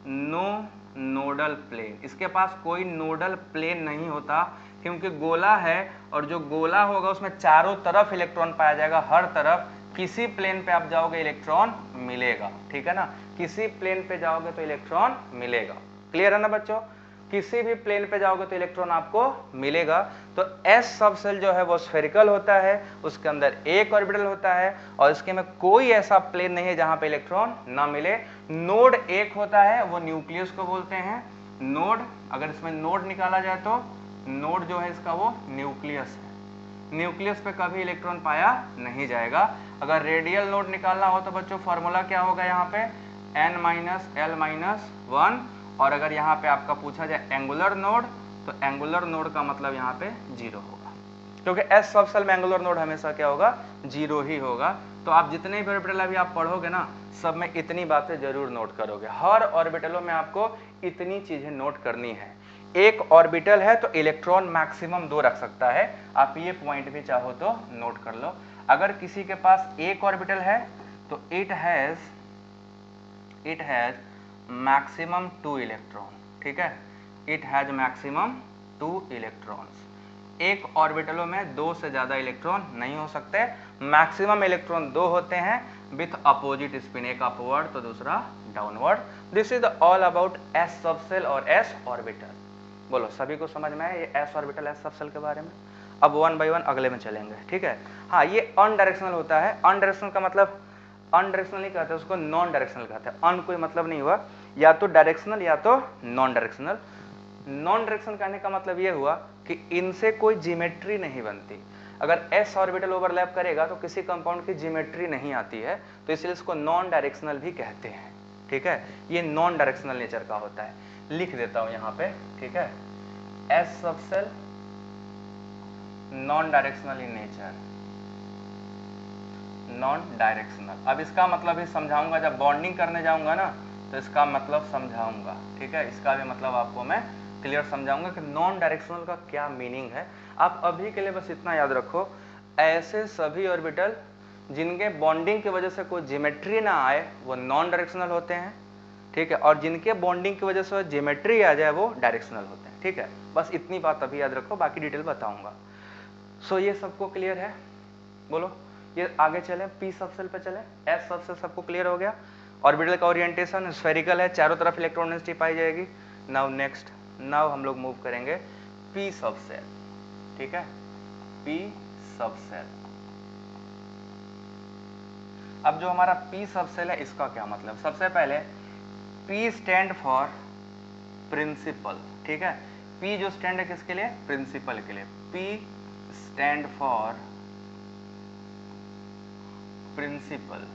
no nodal plane, इसके पास कोई नोडल प्लेन नहीं होता, क्योंकि गोला है और जो गोला होगा उसमें चारों तरफ इलेक्ट्रॉन पाया जाएगा, हर तरफ, किसी प्लेन पे आप जाओगे इलेक्ट्रॉन मिलेगा, ठीक है ना, किसी प्लेन पे जाओगे तो इलेक्ट्रॉन मिलेगा। क्लियर है ना बच्चों, किसी भी प्लेन पे जाओगे तो इलेक्ट्रॉन आपको मिलेगा। तो एस सबसेल जो है वो स्फेरिकल होता है, उसके अंदर एक ऑर्बिटल होता है और इसके में कोई ऐसा प्लेन नहीं है जहां पे इलेक्ट्रॉन ना मिले। नोड एक होता है, वो न्यूक्लियस को बोलते हैं नोड, अगर इसमें नोड निकाला जाए तो नोड जो है इसका वो न्यूक्लियस है, न्यूक्लियस पे कभी इलेक्ट्रॉन पाया नहीं जाएगा। अगर रेडियल नोड निकालना हो तो बच्चों फॉर्मूला क्या होगा यहाँ पे, n-l-1, और अगर यहाँ पे आपका पूछा जाए एंगुलर नोड तो एंगुलर नोड का मतलब यहाँ पे 0 होगा, क्योंकि s सबसेल में एंगुलर नोड हमेशा क्या होगा, 0 ही होगा। तो आप जितने भी ऑर्बिटल अभी आप पढ़ोगे ना, सब में इतनी बातें जरूर नोट करोगे, हर ऑर्बिटलों में आपको इतनी चीजें नोट करनी है। एक ऑर्बिटल है तो इलेक्ट्रॉन मैक्सिमम 2 रख सकता है, आप ये पॉइंट भी चाहो तो नोट कर लो। अगर किसी के पास एक ऑर्बिटल है तो इट हैज मैक्सिमम 2 इलेक्ट्रॉन, ठीक है, इट हैज मैक्सिमम 2 इलेक्ट्रॉन्स। एक ऑर्बिटलों में 2 से ज्यादा इलेक्ट्रॉन नहीं हो सकते, मैक्सिमम इलेक्ट्रॉन 2 होते हैं विथ अपोजिट स्पिन, एक अपवर्ड तो दूसरा downward. This is all about S subshell और एस ऑर्बिटल। बोलो सभी को समझ में आया ये एस ऑर्बिटल एस सबसेल के बारे में। अब 1 बाय 1 अगले में चलेंगे, ठीक है। हाँ, ये अनडायरेक्शनल होता है। अनडायरेक्शनल का मतलब, अनडायरेक्शनल नहीं कहते उसको, नॉन डायरेक्शनल कहते हैं। अन कोई मतलब नहीं हुआ, या तो डायरेक्शनल या तो नॉन डायरेक्शनल। नॉन डायरेक्शनल कहने का मतलब ये हुआ कि इनसे कोई ज्योमेट्री नहीं बनती। अगर एस ऑर्बिटल ओवरलैप करेगा तो किसी कंपाउंड की ज्योमेट्री नहीं आती है, तो इसलिए इसको नॉन डायरेक्शनल भी कहते हैं, ठीक है। ये नॉन डायरेक्शनल नेचर का होता है, लिख देता हूं यहां पे, ठीक है। S subshell non directional in nature, non directional. अब इसका मतलब भी समझाऊंगा, जब बॉन्डिंग करने जाऊंगा ना तो इसका मतलब समझाऊंगा, ठीक है। इसका भी मतलब आपको मैं क्लियर समझाऊंगा कि नॉन डायरेक्शनल का क्या मीनिंग है। आप अभी के लिए बस इतना याद रखो, ऐसे सभी ऑर्बिटल जिनके बॉन्डिंग की वजह से कोई ज्योमेट्री ना आए वो नॉन डायरेक्शनल होते हैं, ठीक है, और जिनके बॉन्डिंग की वजह से ज्योमेट्री आ जाए वो डायरेक्शनल होते हैं, ठीक है। बस इतनी बात अभी याद रखो, बाकी डिटेल बताऊंगा। सो ये सबको क्लियर है, बोलो। ये आगे चले, पी सबसेल पे चले। एस सबसेल सबको क्लियर हो गया। ऑर्बिटल का ओरिएंटेशन स्फेरिकल है, चारों तरफ इलेक्ट्रॉन डेंसिटी पाई जाएगी। नाउ नेक्स्ट, नाउ हम लोग मूव करेंगे पी सबसेल, ठीक है, पी सबसेल। अब जो हमारा पी सबसेल है इसका क्या मतलब, सबसे पहले पी स्टैंड फॉर प्रिंसिपल, ठीक है। पी जो स्टैंड है किसके लिए, प्रिंसिपल के लिए। पी स्टैंड फॉर प्रिंसिपल,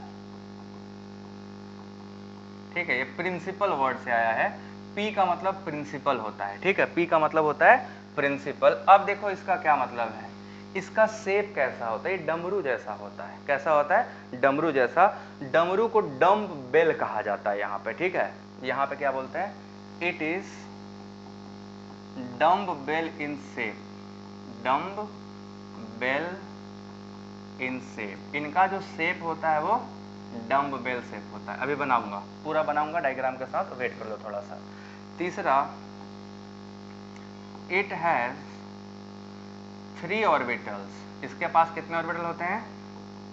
ठीक है, ये प्रिंसिपल वर्ड से आया है। पी का मतलब प्रिंसिपल होता है, ठीक है, पी का मतलब होता है प्रिंसिपल। अब देखो इसका क्या मतलब है, इसका शेप कैसा होता है, डमरू जैसा होता है। कैसा होता है, डमरू जैसा। डमरू को डम्ब बेल कहा जाता है यहाँ पे, ठीक है। यहाँ पे क्या बोलते हैं, it is dumbbell in shape, dumbbell in shape. इनका जो शेप होता है वो डम्ब बेल शेप होता है। अभी बनाऊंगा, पूरा बनाऊंगा डायग्राम के साथ, वेट कर लो थोड़ा सा। तीसरा, इट हैज 3 ऑर्बिटल्स। इसके पास कितने ऑर्बिटल होते हैं,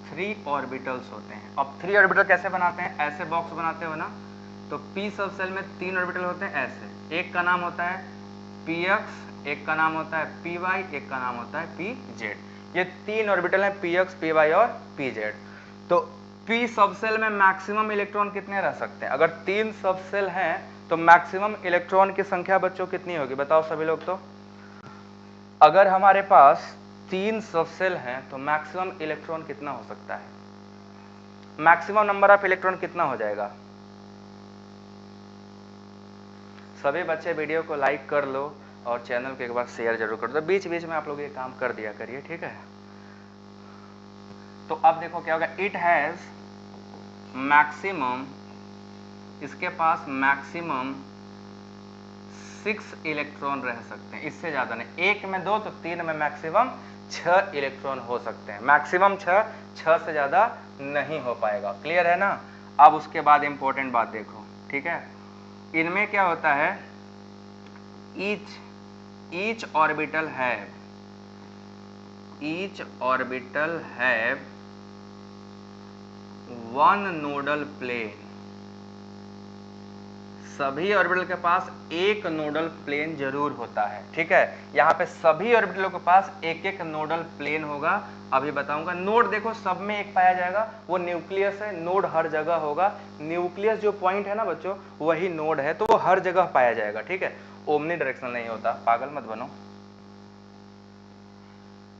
3 ऑर्बिटल्स होते हैं। अब 3 ऑर्बिटल कैसे बनाते हैं, ऐसे बॉक्स बनाते हो ना, तो पी सबसेल में 3 ऑर्बिटल होते हैं ऐसे। एक का नाम होता है पी एक्स, एक का नाम होता है पी वाई, एक का नाम होता है पी जेड। ये 3 ऑर्बिटल हैं, पी एक्स, पी वाई और पी जेड। तो पी सबसेल में मैक्सिमम इलेक्ट्रॉन कितने रह सकते हैं, अगर 3 सबसेल हैं तो मैक्सिमम इलेक्ट्रॉन की संख्या बच्चों कितनी होगी, बताओ सभी लोग। तो अगर हमारे पास 3 सबसेल हैं तो मैक्सिमम इलेक्ट्रॉन कितना हो सकता है, मैक्सिमम नंबर ऑफ इलेक्ट्रॉन कितना हो जाएगा। सभी बच्चे वीडियो को लाइक कर लो और चैनल को एक बार शेयर जरूर कर दो। बीच बीच में आप लोग ये काम कर दिया करिए, ठीक है। तो अब देखो क्या होगा, इट हैज मैक्सिमम, इसके पास मैक्सिमम 6 इलेक्ट्रॉन रह सकते हैं, इससे ज्यादा नहीं। एक में 2 तो 3 में मैक्सिमम 6 इलेक्ट्रॉन हो सकते हैं, मैक्सिमम 6 से ज्यादा नहीं हो पाएगा। क्लियर है ना। अब उसके बाद इंपॉर्टेंट बात देखो, ठीक है। इनमें क्या होता है, each orbital have 1 nodal plane. सभी ऑर्बिटल के पास एक नोडल प्लेन जरूर होता है, ठीक है। यहाँ पे सभी ऑर्बिटलों के पास एक एक नोडल प्लेन होगा, अभी बताऊंगा। नोड देखो सब में एक पाया जाएगा, वो न्यूक्लियस है। नोड हर जगह होगा, न्यूक्लियस जो पॉइंट है ना बच्चों, वही नोड है, तो वो हर जगह पाया जाएगा, ठीक है। ओमनी डायरेक्शनल नहीं होता, पागल मत बनो।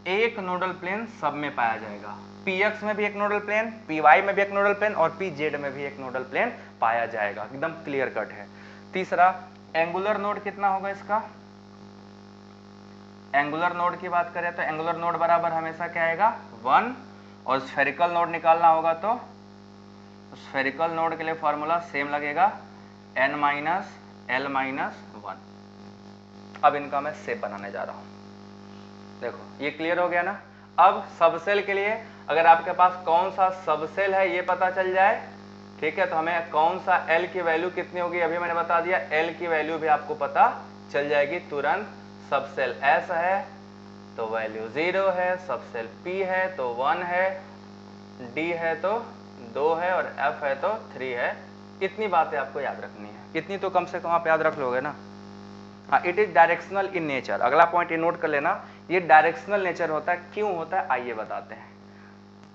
एक नोडल प्लेन सब में पाया जाएगा। px में भी एक नोडल प्लेन, py में भी एक नोडल प्लेन और pz में भी एक नोडल प्लेन पाया जाएगा। एकदम क्लियर कट है। तीसरा, एंगुलर नोड कितना होगा इसका? एंगुलर नोड की बात करें तो एंगुलर नोड बराबर हमेशा क्या आएगा? 1। और स्फेरिकल नोड निकालना होगा तो स्फेरिकल नोड के लिए फॉर्मूला सेम लगेगा, n माइनस l माइनस 1। अब इनका मैं शेप बनाने जा रहा हूं। देखो ये क्लियर हो गया ना। अब सबसेल के लिए अगर आपके पास कौन सा सबसेल है ये पता चल जाए, ठीक है, तो हमें कौन सा l की वैल्यू कितनी होगी अभी मैंने बता दिया, l की वैल्यू भी आपको पता चल जाएगी तुरंत। सबसेल S है तो वैल्यू 0 है, सबसेल P है तो 1 है, D है तो 2 है और F है तो 3 है। इतनी बातें आपको याद रखनी है, इतनी तो कम से कम आप याद रख लोगे ना। हाँ, it is directional in nature. अगला पॉइंट ये नोट कर लेना, ये डायरेक्शनल नेचर होता है। क्यों होता है आइए बताते हैं।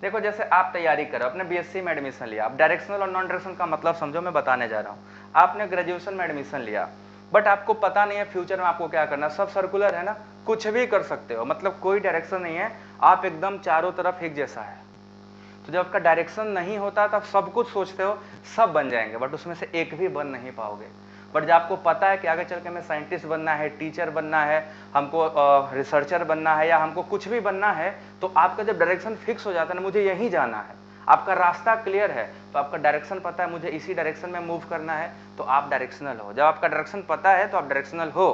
देखो जैसे आप तैयारी करो, अपने बीएससी में एडमिशन लिया, आप डायरेक्शनल और नॉन डायरेक्शनल का मतलब समझो, मैं बताने जा रहा हूँ। आपने ग्रेजुएशन में एडमिशन लिया बट आपको पता नहीं है फ्यूचर में आपको क्या करना है, सब सर्कुलर है ना, कुछ भी कर सकते हो, मतलब कोई डायरेक्शन नहीं है, आप एकदम चारों तरफ एक जैसा है। तो जब आपका डायरेक्शन नहीं होता तब सब कुछ सोचते हो सब बन जाएंगे बट उसमें से एक भी बन नहीं पाओगे। बट जब आपको पता है कि आगे चल के हमें साइंटिस्ट बनना है, टीचर बनना है, हमको रिसर्चर बनना है या हमको कुछ भी बनना है, तो आपका जब डायरेक्शन फिक्स हो जाता है ना, मुझे यहीं जाना है, आपका रास्ता क्लियर है, तो आपका डायरेक्शन पता है मुझे इसी डायरेक्शन में मूव करना है, तो आप डायरेक्शनल हो। जब आपका डायरेक्शन पता है तो आप डायरेक्शनल हो,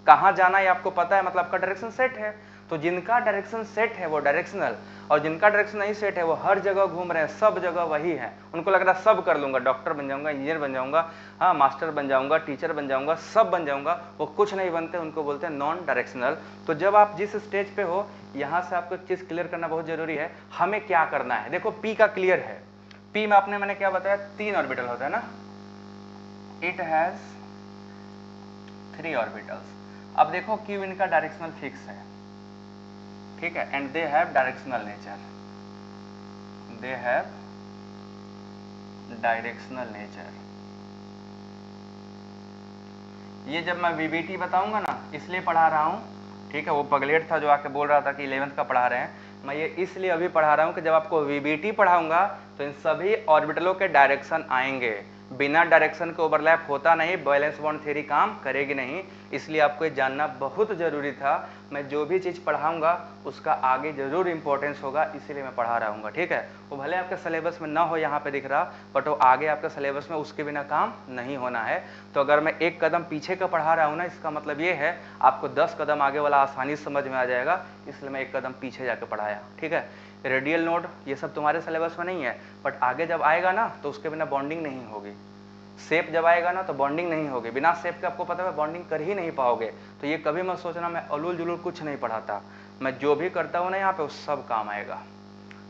कहाँ जाना है आपको पता है, मतलब आपका डायरेक्शन सेट है। तो जिनका डायरेक्शन सेट है वो डायरेक्शनल, और जिनका डायरेक्शन नहीं सेट है वो हर जगह घूम रहे हैं, सब जगह वही है, उनको लग रहा है सब कर लूंगा, डॉक्टर बन जाऊंगा, इंजीनियर बन जाऊंगा, हाँ मास्टर बन जाऊंगा, टीचर बन जाऊंगा, सब बन जाऊंगा, वो कुछ नहीं बनते, उनको बोलते हैं नॉन डायरेक्शनल। तो जब आप जिस स्टेज पे हो यहाँ से आपको एक चीज क्लियर करना बहुत जरूरी है, हमें क्या करना है। देखो पी का क्लियर है, पी में आपने मैंने क्या बताया, 3 ऑर्बिटल होता है ना, इट हैज 3 ऑर्बिटल्स। अब देखो क्यू इनका डायरेक्शनल फिक्स है, ठीक है, and they have directional nature, they have directional nature. ये जब मैं वीबीटी बताऊंगा ना इसलिए पढ़ा रहा हूं, ठीक है, वो पगलेट था जो आके बोल रहा था कि 11th का पढ़ा रहे हैं, मैं ये इसलिए अभी पढ़ा रहा हूं कि जब आपको वीबीटी पढ़ाऊंगा तो इन सभी ऑर्बिटलों के डायरेक्शन आएंगे, बिना डायरेक्शन के ओवरलैप होता नहीं, बैलेंस बॉन्ड थ्योरी काम करेगी नहीं, इसलिए आपको ये जानना बहुत जरूरी था। मैं जो भी चीज़ पढ़ाऊंगा उसका आगे जरूर इंपॉर्टेंस होगा, इसीलिए मैं पढ़ा रहा हूँ, ठीक है। वो भले आपके सिलेबस में ना हो यहाँ पे दिख रहा, बट वो आगे आपके सिलेबस में उसके बिना काम नहीं होना है। तो अगर मैं एक कदम पीछे का पढ़ा रहा हूँ ना, इसका मतलब ये है आपको 10 कदम आगे वाला आसानी से समझ में आ जाएगा, इसलिए मैं एक कदम पीछे जाकर पढ़ाया, ठीक है। रेडियल नोड ये सब तुम्हारे सिलेबस में नहीं है, बट आगे जब आएगा ना तो उसके बिना बॉन्डिंग नहीं होगी। शेप जब आएगा ना तो बॉन्डिंग नहीं होगी, बिना शेप के आपको पता है बॉन्डिंग कर ही नहीं पाओगे। तो ये कभी मत सोचना मैं अलूल जुलूल कुछ नहीं पढ़ाता, मैं जो भी करता हूँ ना यहाँ पे वो सब काम आएगा।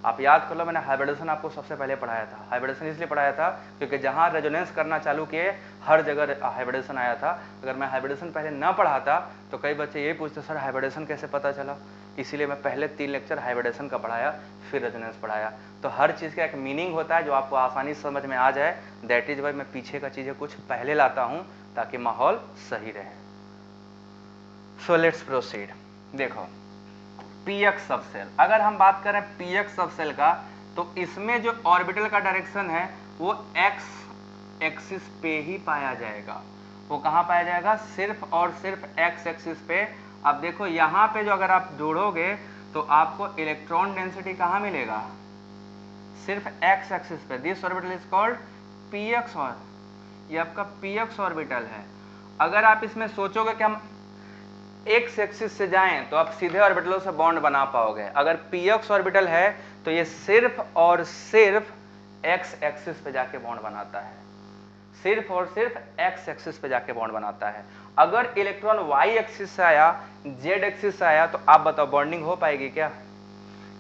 आप याद कर लो, मैंने हाइब्रिडेशन आपको सबसे पहले पढ़ाया था। हाइब्रिडेशन इसलिए पढ़ाया था क्योंकि जहाँ रेजोनेंस करना चालू किए हर जगह हाइब्रिडेशन आया था। अगर मैं हाइब्रिडेशन पहले ना पढ़ाता तो कई बच्चे ये पूछते सर हाइब्रिडेशन कैसे पता चला, इसीलिए मैं पहले 3 लेक्चर हाइब्रिडेशन का पढ़ाया फिर रेजोनेंस पढ़ाया। तो हर चीज़ का एक मीनिंग होता है जो आपको आसानी से समझ में आ जाए, दैट इज वाई मैं पीछे का चीज़ें कुछ पहले लाता हूँ ताकि माहौल सही रहे। So let's proceed. देखो पीएक्स सबसेल, अगर हम बात करें पीएक्स सबसेल का तो इसमें जो ऑर्बिटल का डायरेक्शन है वो एक्स एक्सिस पे ही पाया जाएगा। वो कहाँ पाया जाएगा, सिर्फ और सिर्फ एक्स एक्सिस पे। अब देखो यहाँ पे जो अगर आप जोड़ोगे तो आपको इलेक्ट्रॉन डेंसिटी कहाँ मिलेगा, सिर्फ एक्स एक्सिस पे। This orbital is called px, और ये आपका पीएक्स ऑर्बिटल है। अगर आप इसमें सोचोगे कि हम एक्स एक्सिस से जाएं तो आप सीधे ऑर्बिटलों से बॉन्ड बना पाओगे। अगर पीएक्स ऑर्बिटल है तो ये सिर्फ और सिर्फ एक्स एक्सिस पे जाके बॉन्ड बनाता है, सिर्फ और सिर्फ एक्स एक्सिस पे जाके बॉन्ड बनाता है। अगर इलेक्ट्रॉन वाई एक्सिस से आया, जेड एक्सिस से आया, तो आप बताओ बॉन्डिंग हो पाएगी क्या?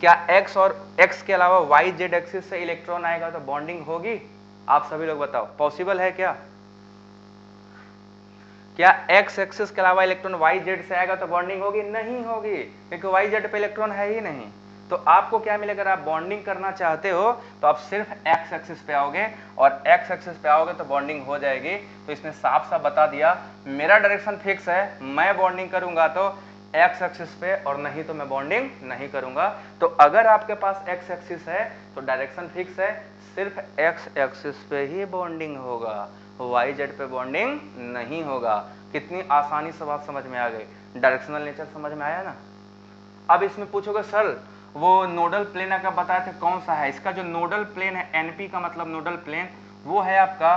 क्या एक्स और एक्स के अलावा वाई जेड एक्सिस से इलेक्ट्रॉन आएगा तो बॉन्डिंग होगी? आप सभी लोग बताओ पॉसिबल है क्या? क्या एक्स एक्सिस के अलावा इलेक्ट्रॉन वाई जेड से आएगा तो बॉन्डिंग होगी? नहीं होगी, क्योंकि वाई जेड पे इलेक्ट्रॉन है ही नहीं। तो आपको क्या मिलेगा, अगर आप बॉन्डिंग करना चाहते हो तो आप सिर्फ एक्स एक्सिस पे आओगे, और एक्स एक्सिस पे आओगे तो बॉन्डिंग हो जाएगी। तो इसने साफ साफ बता दिया मेरा डायरेक्शन फिक्स है, मैं बॉन्डिंग करूंगा तो एक्स एक्सिस पे, और नहीं तो मैं बॉन्डिंग नहीं करूंगा। तो अगर आपके पास एक्स एक्सिस है तो डायरेक्शन फिक्स है, सिर्फ एक्स एक्सिस पे ही बॉन्डिंग होगा, वाई जेड पे बॉन्डिंग नहीं होगा। कितनी आसानी से बात समझ में आ गई, डायरेक्शनल नेचर समझ में आया ना। अब इसमें पूछोगे सर वो नोडल प्लेन का बताए थे कौन सा है, इसका जो नोडल प्लेन है एनपी का मतलब नोडल प्लेन वो है आपका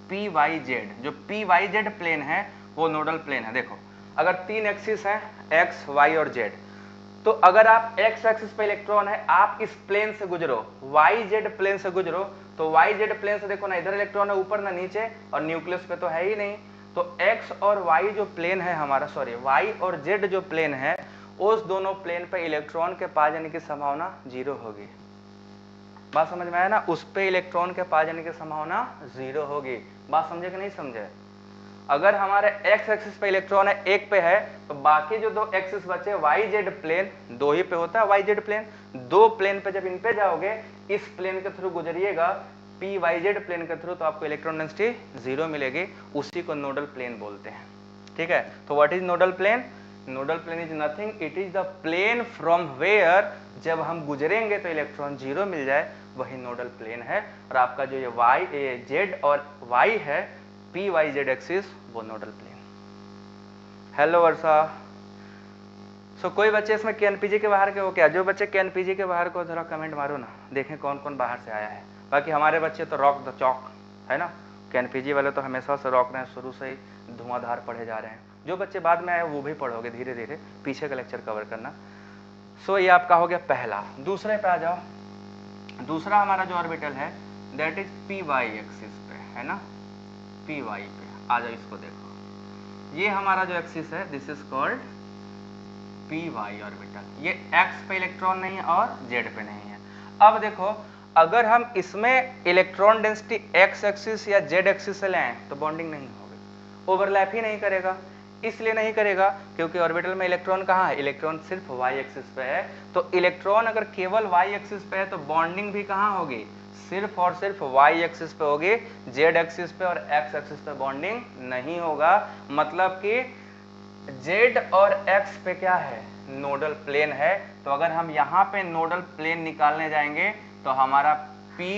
पी वाई जेड। जो पी वाई जेड प्लेन है वो नोडल प्लेन है। देखो अगर 3 एक्सिस है एक्स वाई और जेड, तो अगर आप एक्स एक्सिस पे इलेक्ट्रॉन है, आप इस प्लेन से गुजरो, वाई जेड प्लेन से गुजरो, तो वाई जेड प्लेन से देखो ना इधर इलेक्ट्रॉन है ऊपर ना नीचे, और न्यूक्लियस पे तो है ही नहीं। तो एक्स और वाई जो प्लेन है हमारा, सॉरी वाई और जेड जो प्लेन है, उस दोनों प्लेन पे इलेक्ट्रॉन के पास जाने की संभावना 0 होगी। बात समझ में आया ना, उस पे इलेक्ट्रॉन के पास जाने की संभावना 0 होगी। बात समझे कि नहीं समझे। अगर हमारे एक्स एक्सिस पे इलेक्ट्रॉन है एक पे है, तो बाकी जो 2 एक्सिस बचे वाई जेड प्लेन, 2 ही पे होता है वाई जेड प्लेन, 2 प्लेन पे जब इन पे जाओगे, इस प्लेन के थ्रू गुजरिएगा पी वाई जेड प्लेन के थ्रू, तो आपको इलेक्ट्रॉन डेंसिटी 0 मिलेगी। उसी को नोडल प्लेन बोलते हैं। ठीक है, तो what is nodal plane? Nodal plane is nothing, it is the plane from where जब हम गुजरेंगे तो इलेक्ट्रॉन 0 मिल जाए, वही नोडल प्लेन है। और आपका जो ये वाई जेड और वाई है, पी वाई जेड एक्सिस, वो नोडल प्लेन। हेलो वर्षा। सो कोई बच्चे इसमें केएनपीजी के बाहर के हो क्या? जो बच्चे केएनपीजी के बाहर को जरा कमेंट मारो ना, देखें कौन कौन बाहर से आया है। बाकी हमारे बच्चे तो रॉक द चौक है ना, केएनपीजी वाले तो हमेशा से रॉक रहे हैं, शुरू से ही धुआंधार पढ़े जा रहे हैं। जो बच्चे बाद में आए वो भी पढ़ोगे धीरे धीरे, पीछे का लेक्चर कवर करना। सो ये आपका हो गया पहला। दूसरे पे आ जाओ। दूसरा हमारा जो ऑर्बिटल है that is P Y axis पे है ना, पी वाई पे आ जाओ। इसको देखो, ये हमारा जो एक्सिस है this is called P Y orbital. ये एक्स पे इलेक्ट्रॉन नहीं है और जेड पे नहीं है। अब देखो अगर हम इसमें इलेक्ट्रॉन डेंसिटी एक्स एक्सिस या जेड एक्सिस से लें तो बॉन्डिंग नहीं होगी, ओवरलैप ही नहीं करेगा। इसलिए नहीं करेगा क्योंकि ऑर्बिटल में इलेक्ट्रॉन कहाँ है, इलेक्ट्रॉन सिर्फ वाई एक्सिस पे है। तो इलेक्ट्रॉन अगर केवल वाई एक्सिस पे है तो बॉन्डिंग भी कहाँ होगी, सिर्फ और सिर्फ वाई एक्सिस पे होगी, जेड एक्सिस पे और एक्स एक्सिस पे बॉन्डिंग नहीं होगा। मतलब कि जेड और एक्स पे क्या है, नोडल प्लेन है। तो अगर हम यहाँ पे नोडल प्लेन निकालने जाएंगे तो हमारा पी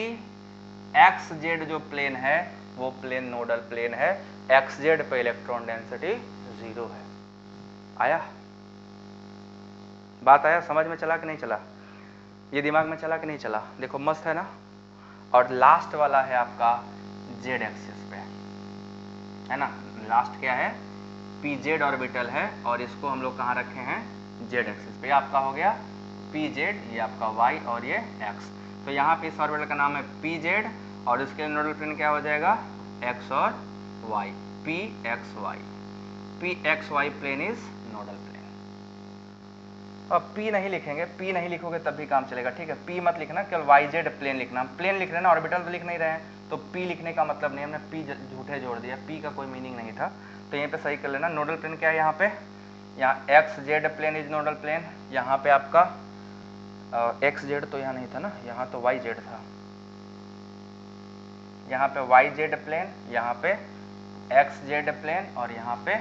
एक्स जेड जो प्लेन है वो प्लेन नोडल प्लेन है। एक्स जेड पे इलेक्ट्रॉन डेंसिटी 0 है। आया बात, आया समझ में, चला कि नहीं चला, ये दिमाग में चला कि नहीं चला? देखो मस्त है ना। और लास्ट वाला है आपका जेड एक्सिस पे है ना, लास्ट क्या है, पी जेड ऑर्बिटल है, और इसको हम लोग कहाँ रखे हैं, जेड एक्सिस पे। आपका हो गया पी जेड, ये आपका वाई और ये एक्स। तो यहाँ पे इस ऑर्बिटल का नाम है पी जेड, और इसके नोडल प्लेन क्या हो जाएगा, एक्स और Y, P X Y. P X Y plane is nodal plane. अब पी नहीं लिखेंगे, पी नहीं लिखोगे तब भी काम चलेगा, ठीक है। पी मत लिखना, केवल वाई जेड प्लेन लिखना। प्लेन लिख रहे हैं ना, ऑर्बिटल तो लिख नहीं रहे हैं, तो पी लिखने का मतलब नहीं, हमने पी झूठे जोड़ दिया, पी का कोई मीनिंग नहीं था। तो यहीं पे सही कर लेना। नोडल प्लेन क्या है यहाँ पे, यहाँ X Z plane is nodal plane. यहाँ पे आपका एक्स जेड तो यहाँ नहीं था ना, यहाँ तो वाई जेड था। यहाँ पे वाई जेड प्लेन, यहाँ पे एक्स जेड प्लेन, और यहाँ पे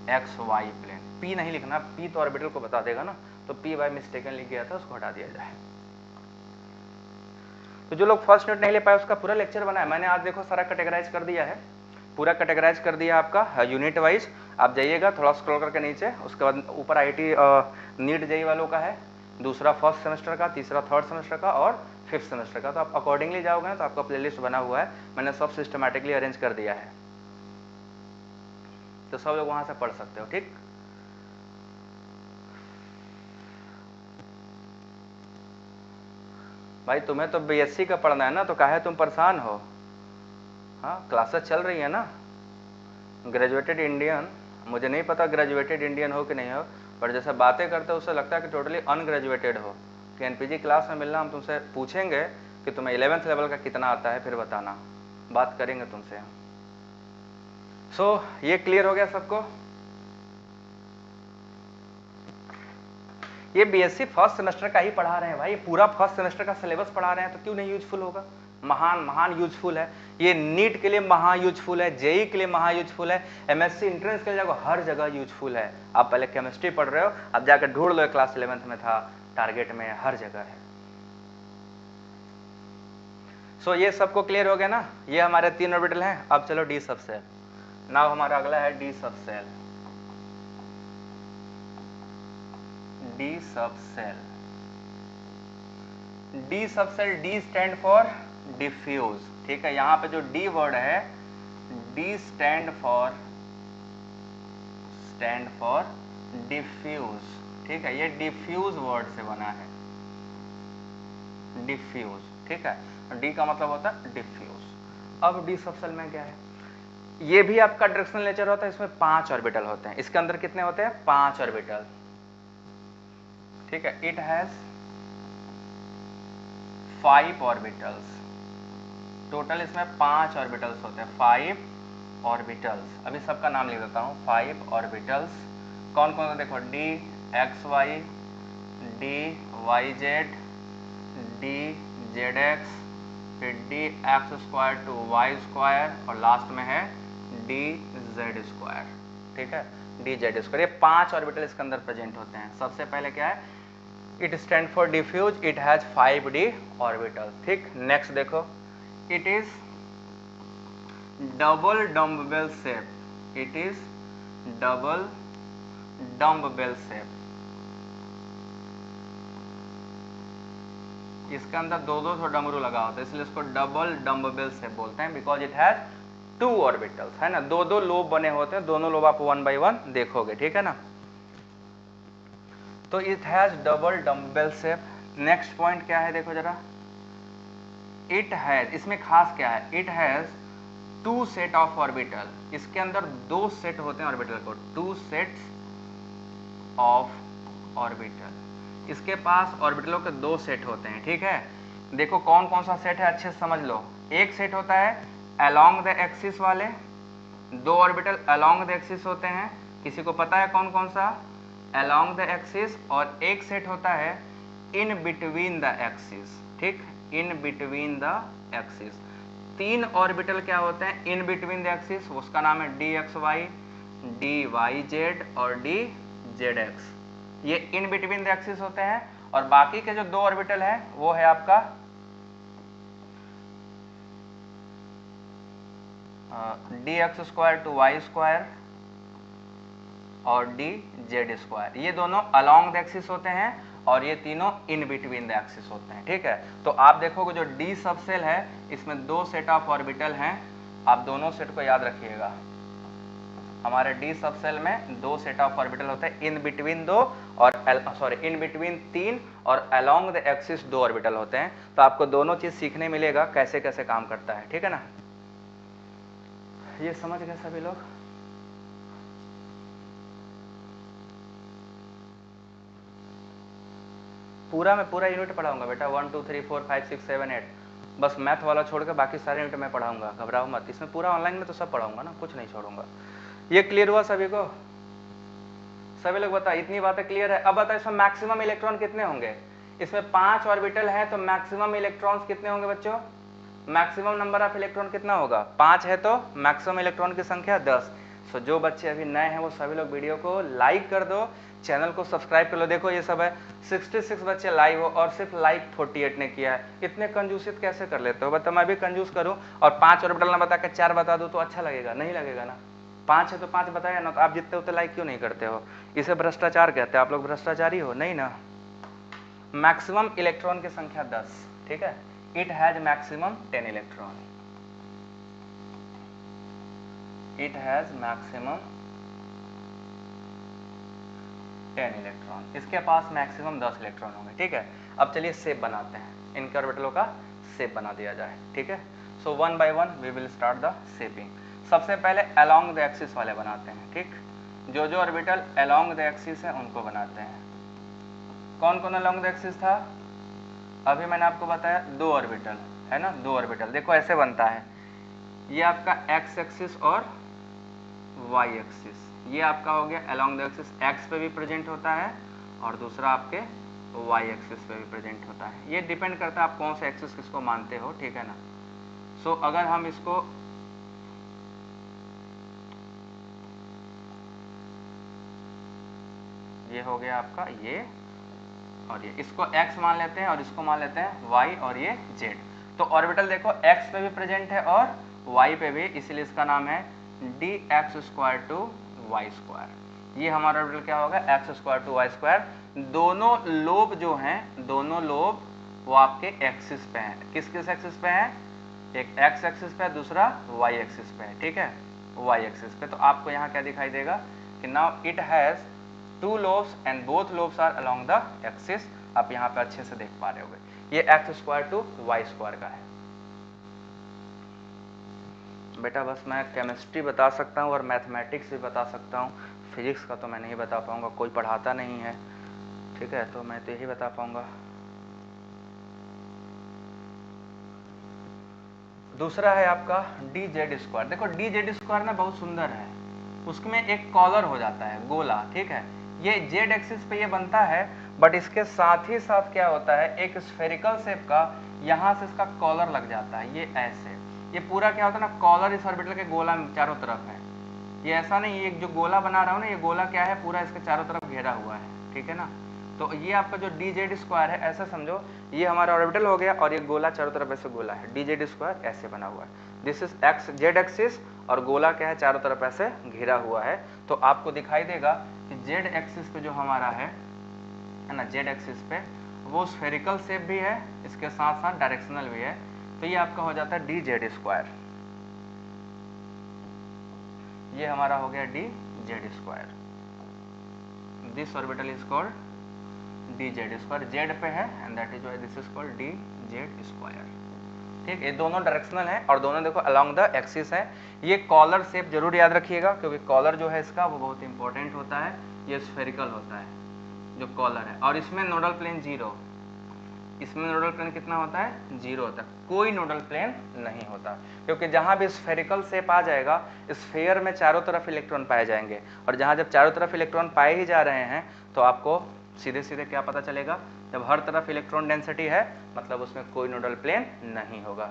एक्स वाई प्लेन। पी नहीं लिखना, पी तो ऑर्बिटल को बता देगा ना, तो पी वाई मिस्टेकन लिख गया था, उसको हटा दिया जाए। तो जो लोग फर्स्ट नोट नहीं ले पाए उसका पूरा लेक्चर बना है मैंने, आज देखो सारा कैटेगराइज कर दिया है, पूरा कैटेगराइज कर दिया आपका यूनिट वाइज। आप जाइएगा थोड़ा स्क्रॉल करके नीचे, उसके बाद ऊपर आईटी नीट जेई वालों का है, दूसरा फर्स्ट सेमेस्टर का, तीसरा थर्ड सेमेस्टर का और फिफ्थ सेमेस्टर का। तो आप अकॉर्डिंगली जाओगे ना तो आपका प्लेलिस्ट बना हुआ है, मैंने सब सिस्टमैटिकली अरेंज कर दिया है, तो सब लोग वहां से पढ़ सकते हो। ठीक, भाई तुम्हें तो बीएससी का पढ़ना है ना, तो काहे तुम परेशान हो? हाँ क्लासेस चल रही है ना, ग्रेजुएटेड इंडियन, मुझे नहीं पता ग्रेजुएटेड इंडियन हो कि नहीं हो, पर जैसे बातें करते हो उससे लगता है कि टोटली अनग्रेजुएटेड हो। कि एनपीजी क्लास में मिलना, हम तुमसे पूछेंगे कि तुम्हें 11th लेवल का कितना आता है, फिर बताना, बात करेंगे तुमसे। सो ये क्लियर हो गया सबको? ये बीएससी फर्स्ट सेमेस्टर का ही पढ़ा रहे हैं भाई, पूरा फर्स्ट सेमेस्टर का सिलेबस पढ़ा रहे हैं, तो क्यों नहीं यूजफुल होगा? महान महान यूजफुल है, ये नीट के लिए महा यूजफुल है, जेई के लिए महा यूजफुल है, एमएससी इंट्रेंस के लिए हर जगह यूजफुल है। आप पहले केमिस्ट्री पढ़ रहे हो, अब जाकर ढूंढ लो, क्लास 11th में था, टारगेट में हर जगह है। सो ये सबको क्लियर हो गया ना, ये हमारे 3 ऑर्बिटल हैं। अब चलो डी सबसेल। नाउ हमारा अगला है D subshell. D subshell, D subshell, D stand for diffuse, ठीक है। यहां पे जो डी वर्ड है, डी स्टैंड फॉर डिफ्यूज, ठीक है। ये डिफ्यूज वर्ड से बना है, डिफ्यूज, ठीक है। डी का मतलब होता है डिफ्यूज। अब डी सबसेल में क्या है, ये भी आपका डायरेक्शनल नेचर होता है, इसमें 5 ऑर्बिटल होते हैं। इसके अंदर कितने होते हैं, 5 ऑर्बिटल, ठीक है। इट हैज 5 ऑर्बिटल्स, टोटल इसमें 5 ऑर्बिटल्स होते हैं, 5 ऑर्बिटल्स। अभी सबका नाम लिख देता हूं, 5 ऑर्बिटल्स। कौन कौन सा देखो, D X Y, D Y Z, D Z X, फिर D X square to Y square, और लास्ट में है डी जेड स्क्वायर, ठीक है, डी जेड स्क्वायर। ये 5 ऑर्बिटल इसके अंदर प्रेजेंट होते हैं। सबसे पहले क्या है, it stand for diffuse, it has 5d orbital, ठीक। नेक्स्ट देखो, it is double dumbbell shape, it is double dumbbell shape. इसके अंदर 2-2 डमरू लगा होता है, इसलिए इसको डबल डम्बबेल शेप बोलते हैं, बिकॉज इट हैज 2 ऑर्बिटल्स, है ना। 2-2 लोब बने होते हैं, दोनों लोब आप 1 by 1 देखोगे, ठीक है ना। तो it has double dumbbell shape. Next point क्या है, देखो जरा, इट हैज, इसमें खास क्या है, it has 2 set of orbital. इसके अंदर 2 सेट होते हैं ऑर्बिटल को, 2 सेट्स ऑफ ऑर्बिटल। इसके पास ऑर्बिटलों के 2 सेट होते हैं, ठीक है। देखो कौन कौन सा सेट है, अच्छे से समझ लो। एक सेट होता है अलोंग द एक्सिस वाले, 2 ऑर्बिटल अलोंग द एक्सिस होते हैं, किसी को पता है कौन कौन सा, अलोंग द एक्सिस। और एक सेट होता है इन बिटवीन द एक्सिस, ठीक, in between the axis. 3 orbital क्या होते हैं इन बिटवीन द एक्सिस, उसका नाम है D X Y, D Y Z और डी जेड एक्स। ये इन बिटवीन द एक्सिस होते हैं। और बाकी के जो 2 ऑर्बिटल है वो है आपका D X square to Y square और डी जेड स्क्वायर। ये दोनों अलोंग द एक्सिस होते हैं और ये तीनों इन बिटवीन द एक्सिस होते हैं, ठीक है। तो आप देखोगे जो डी सबसेल है इसमें 2 सेट ऑफ ऑर्बिटल हैं, आप दोनों सेट को याद रखिएगा। हमारे डी सबसेल में 2 सेट ऑफ ऑर्बिटल होते हैं, इन बिटवीन 2 और इन बिटवीन 3 और अलोंग द एक्सिस 2 ऑर्बिटल होते हैं। तो आपको दोनों चीज सीखने मिलेगा कैसे कैसे काम करता है, ठीक है ना। ये समझ गए सभी लोग। पूरा मैं पूरा यूनिट पढ़ाऊंगा बेटा, 1 2 3 4 5 6 7 8, बस मैथ वाला छोड़ के बाकी सारे यूनिट मैं पढ़ाऊंगा, घबराओ मत। इसमें पूरा ऑनलाइन में तो सब पढ़ाऊंगा ना, कुछ नहीं छोड़ूंगा। ये क्लियर हुआ सभी को? सभी लोग बताओ, इतनी बातें क्लियर है। अब बताओ इसमें मैक्सिमम इलेक्ट्रॉन कितने होंगे? इसमें 5 ऑर्बिटल है तो मैक्सिमम इलेक्ट्रॉन्स कितने होंगे बच्चों? मैक्सिमम नंबर ऑफ इलेक्ट्रॉन कितना होगा? 5 है तो मैक्सिमम इलेक्ट्रॉन की संख्या 10। सो जो बच्चे अभी नए हैं वो सभी लोग वीडियो को लाइक कर दो, चैनल को सब्सक्राइब कर लो। देखो ये सब है 66 बच्चे लाइव हो और सिर्फ लाइक 48 ने किया है। इतने कंजूसित कैसे कर लेते हो? बता, मैं भी कंजूस करूं और 5 ऑर्बिटल ना बता के 4 बता दूं तो अच्छा लगेगा? नहीं लगेगा ना। 5 है तो 5 बताया ना, तो आप जितने उतने लाइक क्यों नहीं करते हो? इसे भ्रष्टाचार कहते हैं। आप लोग भ्रष्टाचारी हो? नहीं ना। मैक्सिमम इलेक्ट्रॉन की संख्या 10, ठीक है। It has maximum 10 electron, it has maximum 10 electron. इसके पास मैक्सिमम 10 इलेक्ट्रॉन होंगे, ठीक है। अब चलिए शेप बनाते हैं, इनके ऑर्बिटलों का शेप बना दिया जाए, ठीक है। So 1 by 1 we will start the shaping. सबसे पहले अलोंग द एक्सिस वाले बनाते हैं, ठीक। जो जो ऑर्बिटल अलोंग द एक्सिस है उनको बनाते हैं। कौन कौन अलोंग द एक्सिस था? अभी मैंने आपको बताया 2 ऑर्बिटल, है ना, 2 ऑर्बिटल। देखो ऐसे बनता है, ये आपका एक्स एक्सिस और वाई एक्सिस, ये आपका हो गया अलोंग द एक्सिस। एक्स पे भी प्रेजेंट होता है और दूसरा आपके वाई एक्सिस पे भी प्रेजेंट होता है। ये डिपेंड करता है आप कौन सा एक्सिस किसको मानते हो, ठीक है ना। सो अगर हम इसको ये हो गया आपका ये और ये, इसको x मान लेते हैं और इसको मान लेते हैं y और ये z। तो ऑर्बिटल देखो x पे भी प्रेजेंट है और y पे भी, इसीलिए इसका नाम है dx² टू y स्क्वायर। ये हमारा ऑर्बिटल क्या होगा, x² टू y स्क्वायर। दोनों लोब जो हैं, दोनों लोब वो आपके एक्सिस पे हैं। किस किस एक्सिस पे हैं, एक x एक्सिस पे है, दूसरा y एक्सिस पे है, ठीक है, y एक्सिस पे। तो आपको यहाँ क्या दिखाई देगा कि now it has two lobes and both lobes are along the axis. आप यहाँ पे अच्छे से देख पा रहे होगे। ये x² टू y स्क्वायर का है। बेटा बस मैं केमिस्ट्री बता सकता हूँ और मैथमेटिक्स भी बता सकता हूँ, फिजिक्स का तो मैं नहीं बता पाऊंगा, कोई पढ़ाता नहीं है, ठीक है, तो मैं तो यही बता पाऊंगा। दूसरा है आपका dz²। देखो dz² ना बहुत सुंदर है, उसमें एक कॉलर हो जाता है गोला, ठीक है। ये z एक्सिस पे ये बनता है, बट इसके साथ ही साथ क्या होता है, एक स्फेरिकल शेप का यहाँ से इसका कॉलर लग जाता है, ये ऐसे। ये पूरा क्या होता है ना, कॉलर इस ऑर्बिटल के गोला में चारों तरफ है। ये ऐसा नहीं, ये जो गोला बना रहा हूँ ना, ये गोला क्या है, पूरा इसके चारों तरफ घेरा हुआ है, ठीक है ना। तो ये आपका जो dz² है, ऐसा समझो ये हमारा ऑर्बिटल हो गया और ये गोला चारों तरफ ऐसे गोला है, dz² ऐसे बना हुआ है। This is x Z axis और गोला क्या है, चारों तरफ ऐसे घिरा हुआ है। तो आपको दिखाई देगा कि जेड एक्सिस पे जो हमारा है ना, जेड एक्सिस पे वो स्फेरिकल शेप भी है, इसके साथ साथ डायरेक्शनल भी है। तो ये आपका हो जाता है dz²। ये हमारा हो गया dz²। This orbital is called dz², Z पे है and that is why this is called dz²। ठीक, ये दोनों डायरेक्शनल है और दोनों देखो अलोंग द एक्सिस है। ये कॉलर शेप जरूर याद रखिएगा, क्योंकि कॉलर जो है इसका वो बहुत इंपॉर्टेंट होता है। ये स्फेरिकल होता है जो कॉलर है, और इसमें नोडल प्लेन 0, इसमें नोडल प्लेन कितना होता है, 0 होता है, कोई नोडल प्लेन नहीं होता, क्योंकि जहां भी स्फेरिकल शेप आ जाएगा, स्फेयर में चारों तरफ इलेक्ट्रॉन पाए जाएंगे, और जहां जब चारों तरफ इलेक्ट्रॉन पाए ही जा रहे हैं तो आपको सीधे सीधे क्या पता चलेगा, जब हर तरफ इलेक्ट्रॉन डेंसिटी है मतलब उसमें कोई नोडल प्लेन नहीं होगा।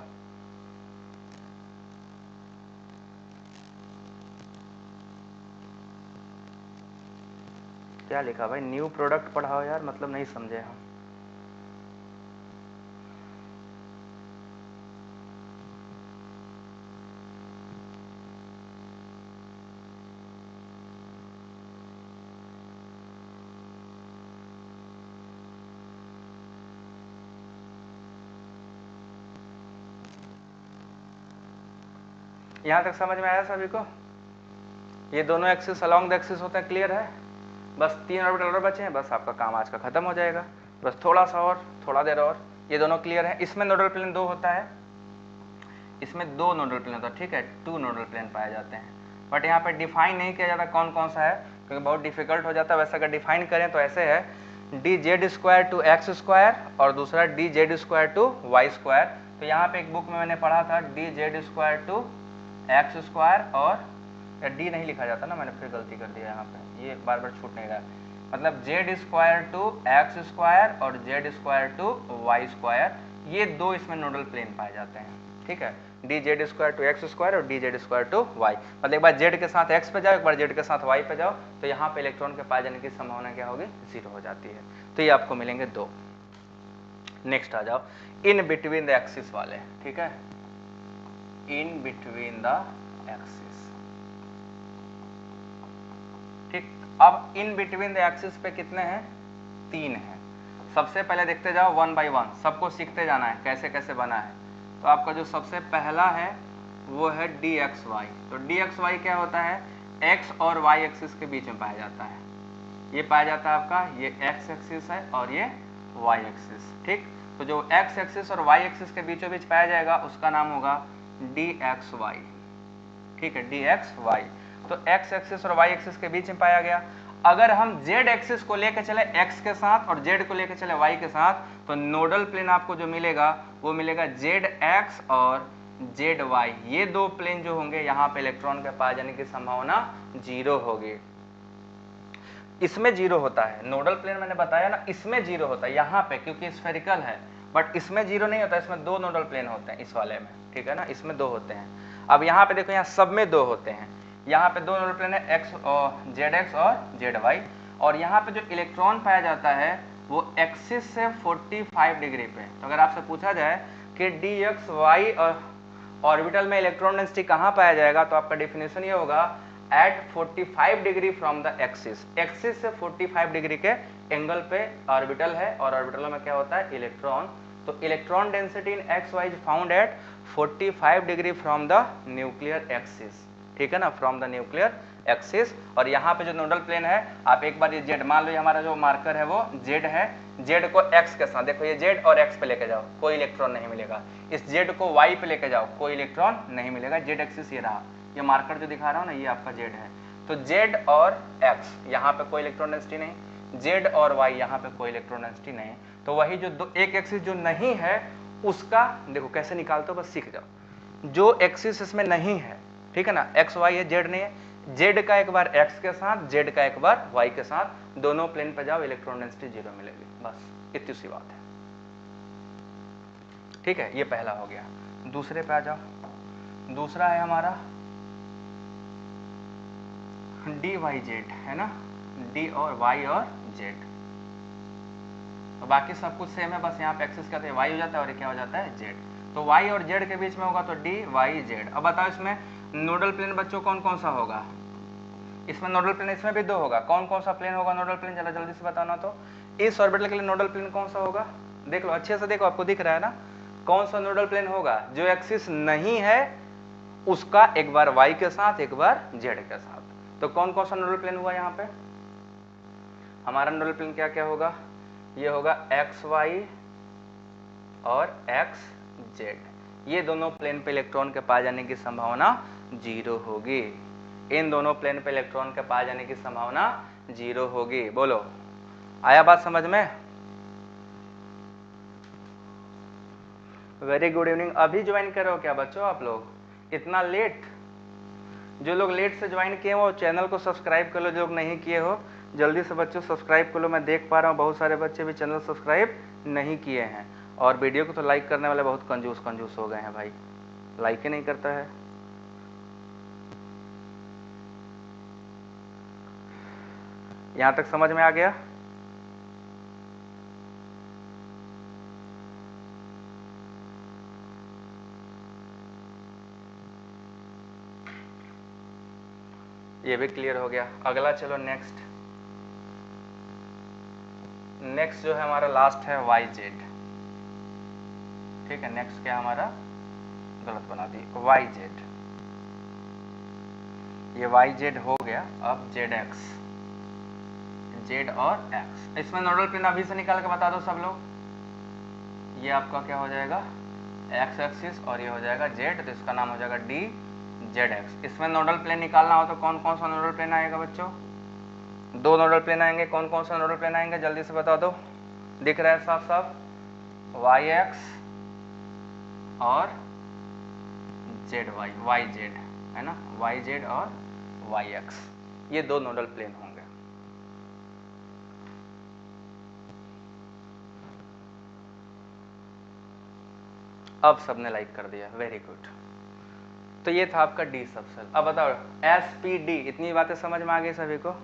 क्या लिखा भाई, न्यू प्रोडक्ट पढ़ाओ यार, मतलब नहीं समझे हम। यहां तक समझ में आया सभी को? ये दोनों एक्सिस अलोंग द एक्सिस होते हैं, क्लियर है? बस 3 ऑर्बिटल और बचे हैं, बस आपका काम आज का खत्म हो जाएगा। बस थोड़ा सा और, थोड़ा देर और। ये दोनों क्लियर है। इसमें नोडल प्लेन 2 होता है, इसमें 2 नोडल प्लेन होता है, ठीक है, 2 नोडल प्लेन पाए जाते हैं, बट यहाँ पे डिफाइन नहीं किया जाता कौन कौन सा है, क्योंकि बहुत डिफिकल्ट हो जाता है। वैसे अगर डिफाइन करें तो ऐसे है, dz² टू x² और दूसरा dz² टू y²। तो यहाँ पे एक बुक में मैंने पढ़ा था dz² टू x² और d नहीं लिखा जाता ना, मैंने फिर गलती कर दिया यहाँ पे, ये बार बार छूट नहीं रहा, मतलब z² टू x² और z² टू y²। ये 2 इसमें नोडल प्लेन पाए जाते हैं, ठीक है, dz² टू x² और dz² टू y। मतलब एक बार z के साथ x पे जाओ, एक बार z के साथ y पे जाओ, तो यहाँ पे इलेक्ट्रॉन के पाए जाने की संभावना क्या होगी, 0 हो जाती है। तो ये आपको मिलेंगे 2। नेक्स्ट आ जाओ इन बिटवीन द एक्सिस वाले, ठीक है, इन बिटवीन द एक्सिस। ठीक, अब इन बिटवीन द एक्सिस पे कितने हैं, 3 हैं। सबसे पहले देखते जाओ 1 बाई 1, सबको सीखते जाना है कैसे कैसे बना है। तो आपका जो सबसे पहला है वो है dxy। तो dxy क्या होता है, x और y एक्सिस के बीच में पाया जाता है। ये पाया जाता है आपका, ये x एक्सिस है और ये y एक्सिस, ठीक। तो जो x एक्सिस और y एक्सिस के बीचों बीच पाया जाएगा उसका नाम होगा dxy, ठीक है, dxy। तो x एक्सिस और y एक्सिस के बीच में पाया गया। अगर हम z एक्सिस को लेकर चले x के साथ और z को लेकर चले y के साथ, तो नोडल प्लेन आपको जो मिलेगा वो मिलेगा zx और zy। ये 2 प्लेन जो होंगे यहाँ पे इलेक्ट्रॉन के पाए जाने की संभावना 0 होगी। इसमें जीरो होता है, नोडल प्लेन मैंने बताया ना, इसमें जीरो होता है यहाँ पे क्योंकि स्फेरिकल है, बट इसमें जीरो नहीं होता, इसमें दो नोडल प्लेन होते हैं इस वाले में, ठीक है ना, इसमें दो होते हैं। अब यहाँ पे देखो यहाँ सब में दो होते हैं, यहाँ पे दो नोडल प्लेन है एक्स और जेड एक्स और जेड वाई, और यहाँ पे जो इलेक्ट्रॉन पाया जाता है वो एक्सिस से 45 डिग्री पे। तो अगर आपसे पूछा जाए कि डी एक्स वाई और ऑर्बिटल में इलेक्ट्रॉन डेंसिटी कहाँ पाया जाएगा, तो आपका डेफिनेशन ये होगा at 45 degree from the axis, axis से 45 डिग्री के एंगल पे ऑर्बिटल है, और ऑर्बिटल में क्या होता है इलेक्ट्रॉन, तो electron density in X Y is found at 45 degree from the nuclear axis, ठीक है ना, फ्रॉम द न्यूक्लियर एक्सिस। और यहाँ पे जो नोडल प्लेन है, आप एक बार ये जेड मान लो, हमारा जो मार्कर है वो जेड है, जेड को एक्स के साथ देखो, ये जेड और एक्स पे लेके जाओ, कोई इलेक्ट्रॉन नहीं मिलेगा। इस जेड को वाई पे लेके जाओ, कोई इलेक्ट्रॉन नहीं मिलेगा। जेड एक्सिस ये रहा, ये मार्कर जो दिखा रहा हूँ ना, ये आपका जेड है, तो जेड और एक्स यहाँ पे कोई इलेक्ट्रॉन डेंसिटी नहीं, जेड और वाई यहाँ पे कोई इलेक्ट्रॉन डेंसिटी नहीं, तो वही जो दो एक एक्सिस जो नहीं है उसका देखो कैसे निकालते हो, बस सीख जाओ। जो एक्सिस इसमें नहीं है, ठीक है ना, एक्स वाई है, जेड नहीं है, जेड का एक बार एक्स के साथ, जेड का एक बार वाई के साथ, दोनों प्लेन पे जाओ, इलेक्ट्रॉन डेंसिटी जीरो मिलेगी, बस इतनी सी बात है, ठीक है। ये पहला हो गया। दूसरे पे आ जाओ। दूसरा है हमारा डी वाई जेड, है ना, डी और वाई और जेड, तो बाकी सब कुछ सेम है, बस यहाँ पे एक्सिस कहते हैं वाई हो जाता है और ये क्या हो जाता है जेड, तो वाई और जेड के बीच में होगा तो डी वाई जेड। अब बताओ इसमें नोडल प्लेन बच्चों कौन कौन सा होगा, इसमें नोडल प्लेन इसमें भी दो होगा, कौन कौन सा प्लेन होगा नोडल प्लेन, जरा जल्दी से बताना। तो इस ऑर्बिटल के लिए नोडल प्लेन कौन सा होगा, देख लो अच्छे से, देखो आपको दिख रहा है ना, कौन सा नोडल प्लेन होगा, जो एक्सिस नहीं है उसका एक बार वाई के साथ एक बार जेड के साथ। तो कौन कौन सा नोडल प्लेन हुआ यहाँ पे, हमारा नोडल प्लेन क्या क्या होगा, ये होगा एक्स वाई और एक्स जेड, ये दोनों प्लेन पे इलेक्ट्रॉन के पाए जाने की संभावना जीरो होगी, इन दोनों प्लेन पे इलेक्ट्रॉन के पाए जाने की संभावना जीरो होगी। बोलो आया बात समझ में? Very good evening. अभी ज्वाइन कर रहे हो क्या बच्चों आप लोग, इतना लेट? जो लोग लेट से ज्वाइन किए हो चैनल को सब्सक्राइब कर लो, जो लोग नहीं किए हो जल्दी से बच्चों सब्सक्राइब कर लो। मैं देख पा रहा हूँ बहुत सारे बच्चे भी चैनल सब्सक्राइब नहीं किए हैं, और वीडियो को तो लाइक करने वाले बहुत कंजूस हो गए हैं भाई, लाइक ही नहीं करता है। यहां तक समझ में आ गया? ये भी क्लियर हो गया। अगला चलो नेक्स्ट जो है हमारा लास्ट है वाई जेड, ठीक है। नेक्स्ट क्या हमारा, गलत बना दी, वाई जेड, ये वाई जेड हो गया। अब जेड एक्स, जेड और एक्स, इसमें नोडल प्लेन अभी से निकाल के बता दो सब लोग। ये आपका क्या हो जाएगा एक्स एक्सिस और ये हो जाएगा जेड, तो इसका नाम हो जाएगा डी जेड एक्स। इसमें नोडल प्लेन निकालना हो तो कौन कौन सा नोडल प्लेन आएगा बच्चों, दो नोडल प्लेन आएंगे, कौन कौन सा नोडल प्लेन आएंगे जल्दी से बता दो, दिख रहा है साफ साफ, वाई एक्स और जेड वाई, वाई जेड है ना, वाई जेड और वाई एक्स, ये दो नोडल प्लेन होंगे। अब सबने लाइक कर दिया, वेरी गुड। तो ये था आपका डी सबसेल। अब बताओ एस पी डी, इतनी बातें समझ में आ गई सभी को,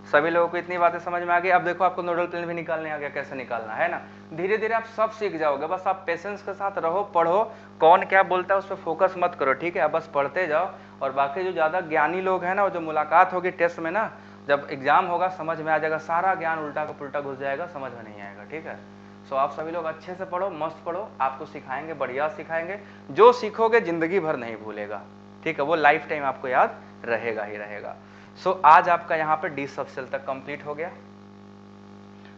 सभी लोगों को इतनी बातें समझ में आ गई। अब देखो आपको नोडल प्लेन भी निकालने आ गया, कैसे निकालना है ना, धीरे धीरे आप सब सीख जाओगे, बस आप पेशेंस के साथ रहो, पढ़ो, कौन क्या बोलता है उस पर फोकस मत करो, ठीक है, बस पढ़ते जाओ। और बाकी जो ज़्यादा ज्ञानी लोग हैं ना, वो जो मुलाकात होगी टेस्ट में ना, जब एग्जाम होगा समझ में आ जाएगा, सारा ज्ञान उल्टा का पुल्टा घुस जाएगा, समझ में नहीं आएगा, ठीक है। सो आप सभी लोग अच्छे से पढ़ो, मस्त पढ़ो, आपको सिखाएंगे, बढ़िया सिखाएंगे, जो सीखोगे जिंदगी भर नहीं भूलेगा, ठीक है, वो लाइफ टाइम आपको याद रहेगा ही रहेगा। सो आज आपका यहाँ पे डी सबसेल तक कंप्लीट हो गया।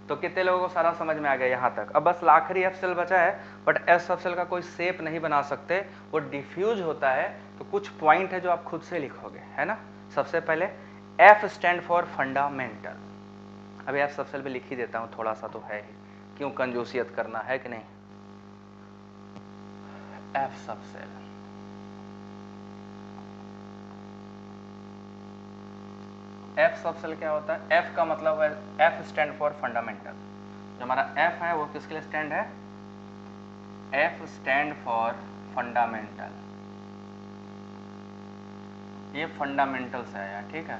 तो कितने लोगों को सारा समझ में आ गया यहाँ तक? अब बस आखिरी एफ सेल बचा है, बट एफ सबसेल का कोई शेप नहीं बना सकते, वो डिफ्यूज होता है। तो कुछ पॉइंट है जो आप खुद से लिखोगे, है ना। सबसे पहले एफ स्टैंड फॉर फंडामेंटल, अभी एफ सबसेल भी लिख ही देता हूँ, थोड़ा सा तो है ही, क्यों कंजूसियत करना है कि नहीं। एफ सबसेल, एफ सब सेल क्या होता है, एफ का मतलब है, एफ स्टैंड फॉर फंडामेंटल। जो हमारा एफ है वो किसके लिए स्टैंड है, एफ स्टैंड फॉर फंडामेंटल, ये फंडामेंटल से आया, ठीक है।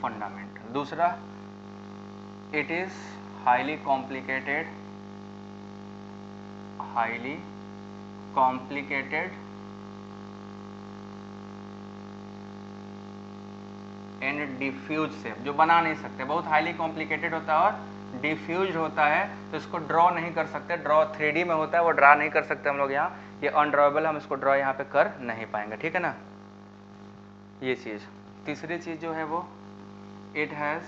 फंडामेंटल। दूसरा, it is highly complicated and diffuse shape, जो बना नहीं सकते, बहुत हाईली कॉम्प्लिकेटेड होता है और डिफ्यूज होता है, तो इसको ड्रॉ नहीं कर सकते। ड्रॉ 3D में होता है, वो ड्रा नहीं कर सकते हम लोग यहाँ, ये अनड्रॉएबल, हम इसको ड्रॉ यहाँ पे कर नहीं पाएंगे, ठीक है ना, ये चीज़। तीसरी चीज़ जो है वो, इट हैज़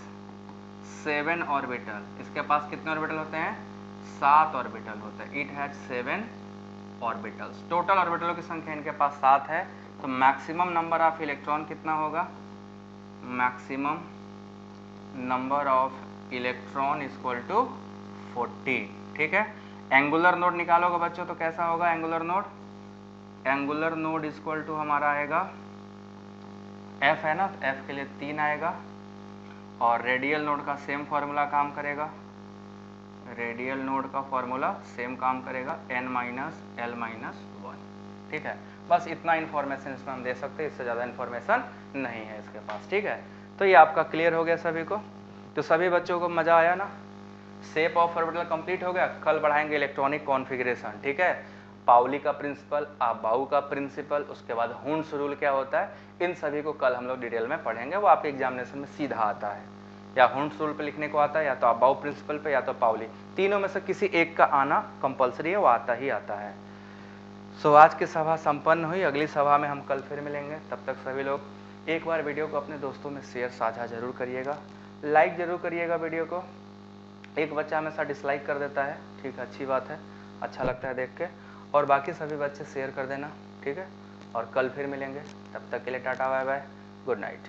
7 ऑर्बिटल, इसके पास कितने ऑर्बिटल होते हैं, 7 ऑर्बिटल होते हैं। इट हैज 7 ऑर्बिटल्स, टोटल ऑर्बिटलों की संख्या इनके पास 7 है, तो मैक्सिमम नंबर ऑफ इलेक्ट्रॉन कितना होगा, maximum number of electron equal to 40, ठीक है। एंगुलर नोड निकालोगे बच्चों तो कैसा होगा angular node, angular node equal to हमारा आएगा, एफ है ना, एफ के लिए 3 आएगा, और रेडियल नोड का सेम फार्मूला काम करेगा, रेडियल नोड का फॉर्मूला सेम काम करेगा, n माइनस एल माइनस 1, ठीक है। बस इतना इन्फॉर्मेशन इसमें हम दे सकते हैं, इससे ज़्यादा इन्फॉर्मेशन नहीं है इसके पास, ठीक है। तो ये आपका क्लियर हो गया सभी को, तो सभी बच्चों को मज़ा आया ना, शेप ऑफ ऑर्बिटल कंप्लीट हो गया। कल बढ़ाएंगे इलेक्ट्रॉनिक कॉन्फ़िगरेशन, ठीक है, पाउली का प्रिंसिपल, अबाउ का प्रिंसिपल, उसके बाद हुंड्स रूल क्या होता है, इन सभी को कल हम लोग डिटेल में पढ़ेंगे। वो आपके एग्जामिनेशन में सीधा आता है, या हुंड्स रूल पे लिखने को आता है, या तो अबाउ प्रिंसिपल पे, या तो पाउली, तीनों में से किसी एक का आना कंपलसरी है, वो आता ही आता है। सो आज की सभा संपन्न हुई, अगली सभा में हम कल फिर मिलेंगे। तब तक सभी लोग एक बार वीडियो को अपने दोस्तों में शेयर साझा जरूर करिएगा, लाइक जरूर करिएगा वीडियो को। एक बच्चा हमेशा डिसलाइक कर देता है, ठीक है, अच्छी बात है, अच्छा लगता है देख के, और बाकी सभी बच्चे शेयर कर देना, ठीक है। और कल फिर मिलेंगे, तब तक के लिए tata bye bye, good night.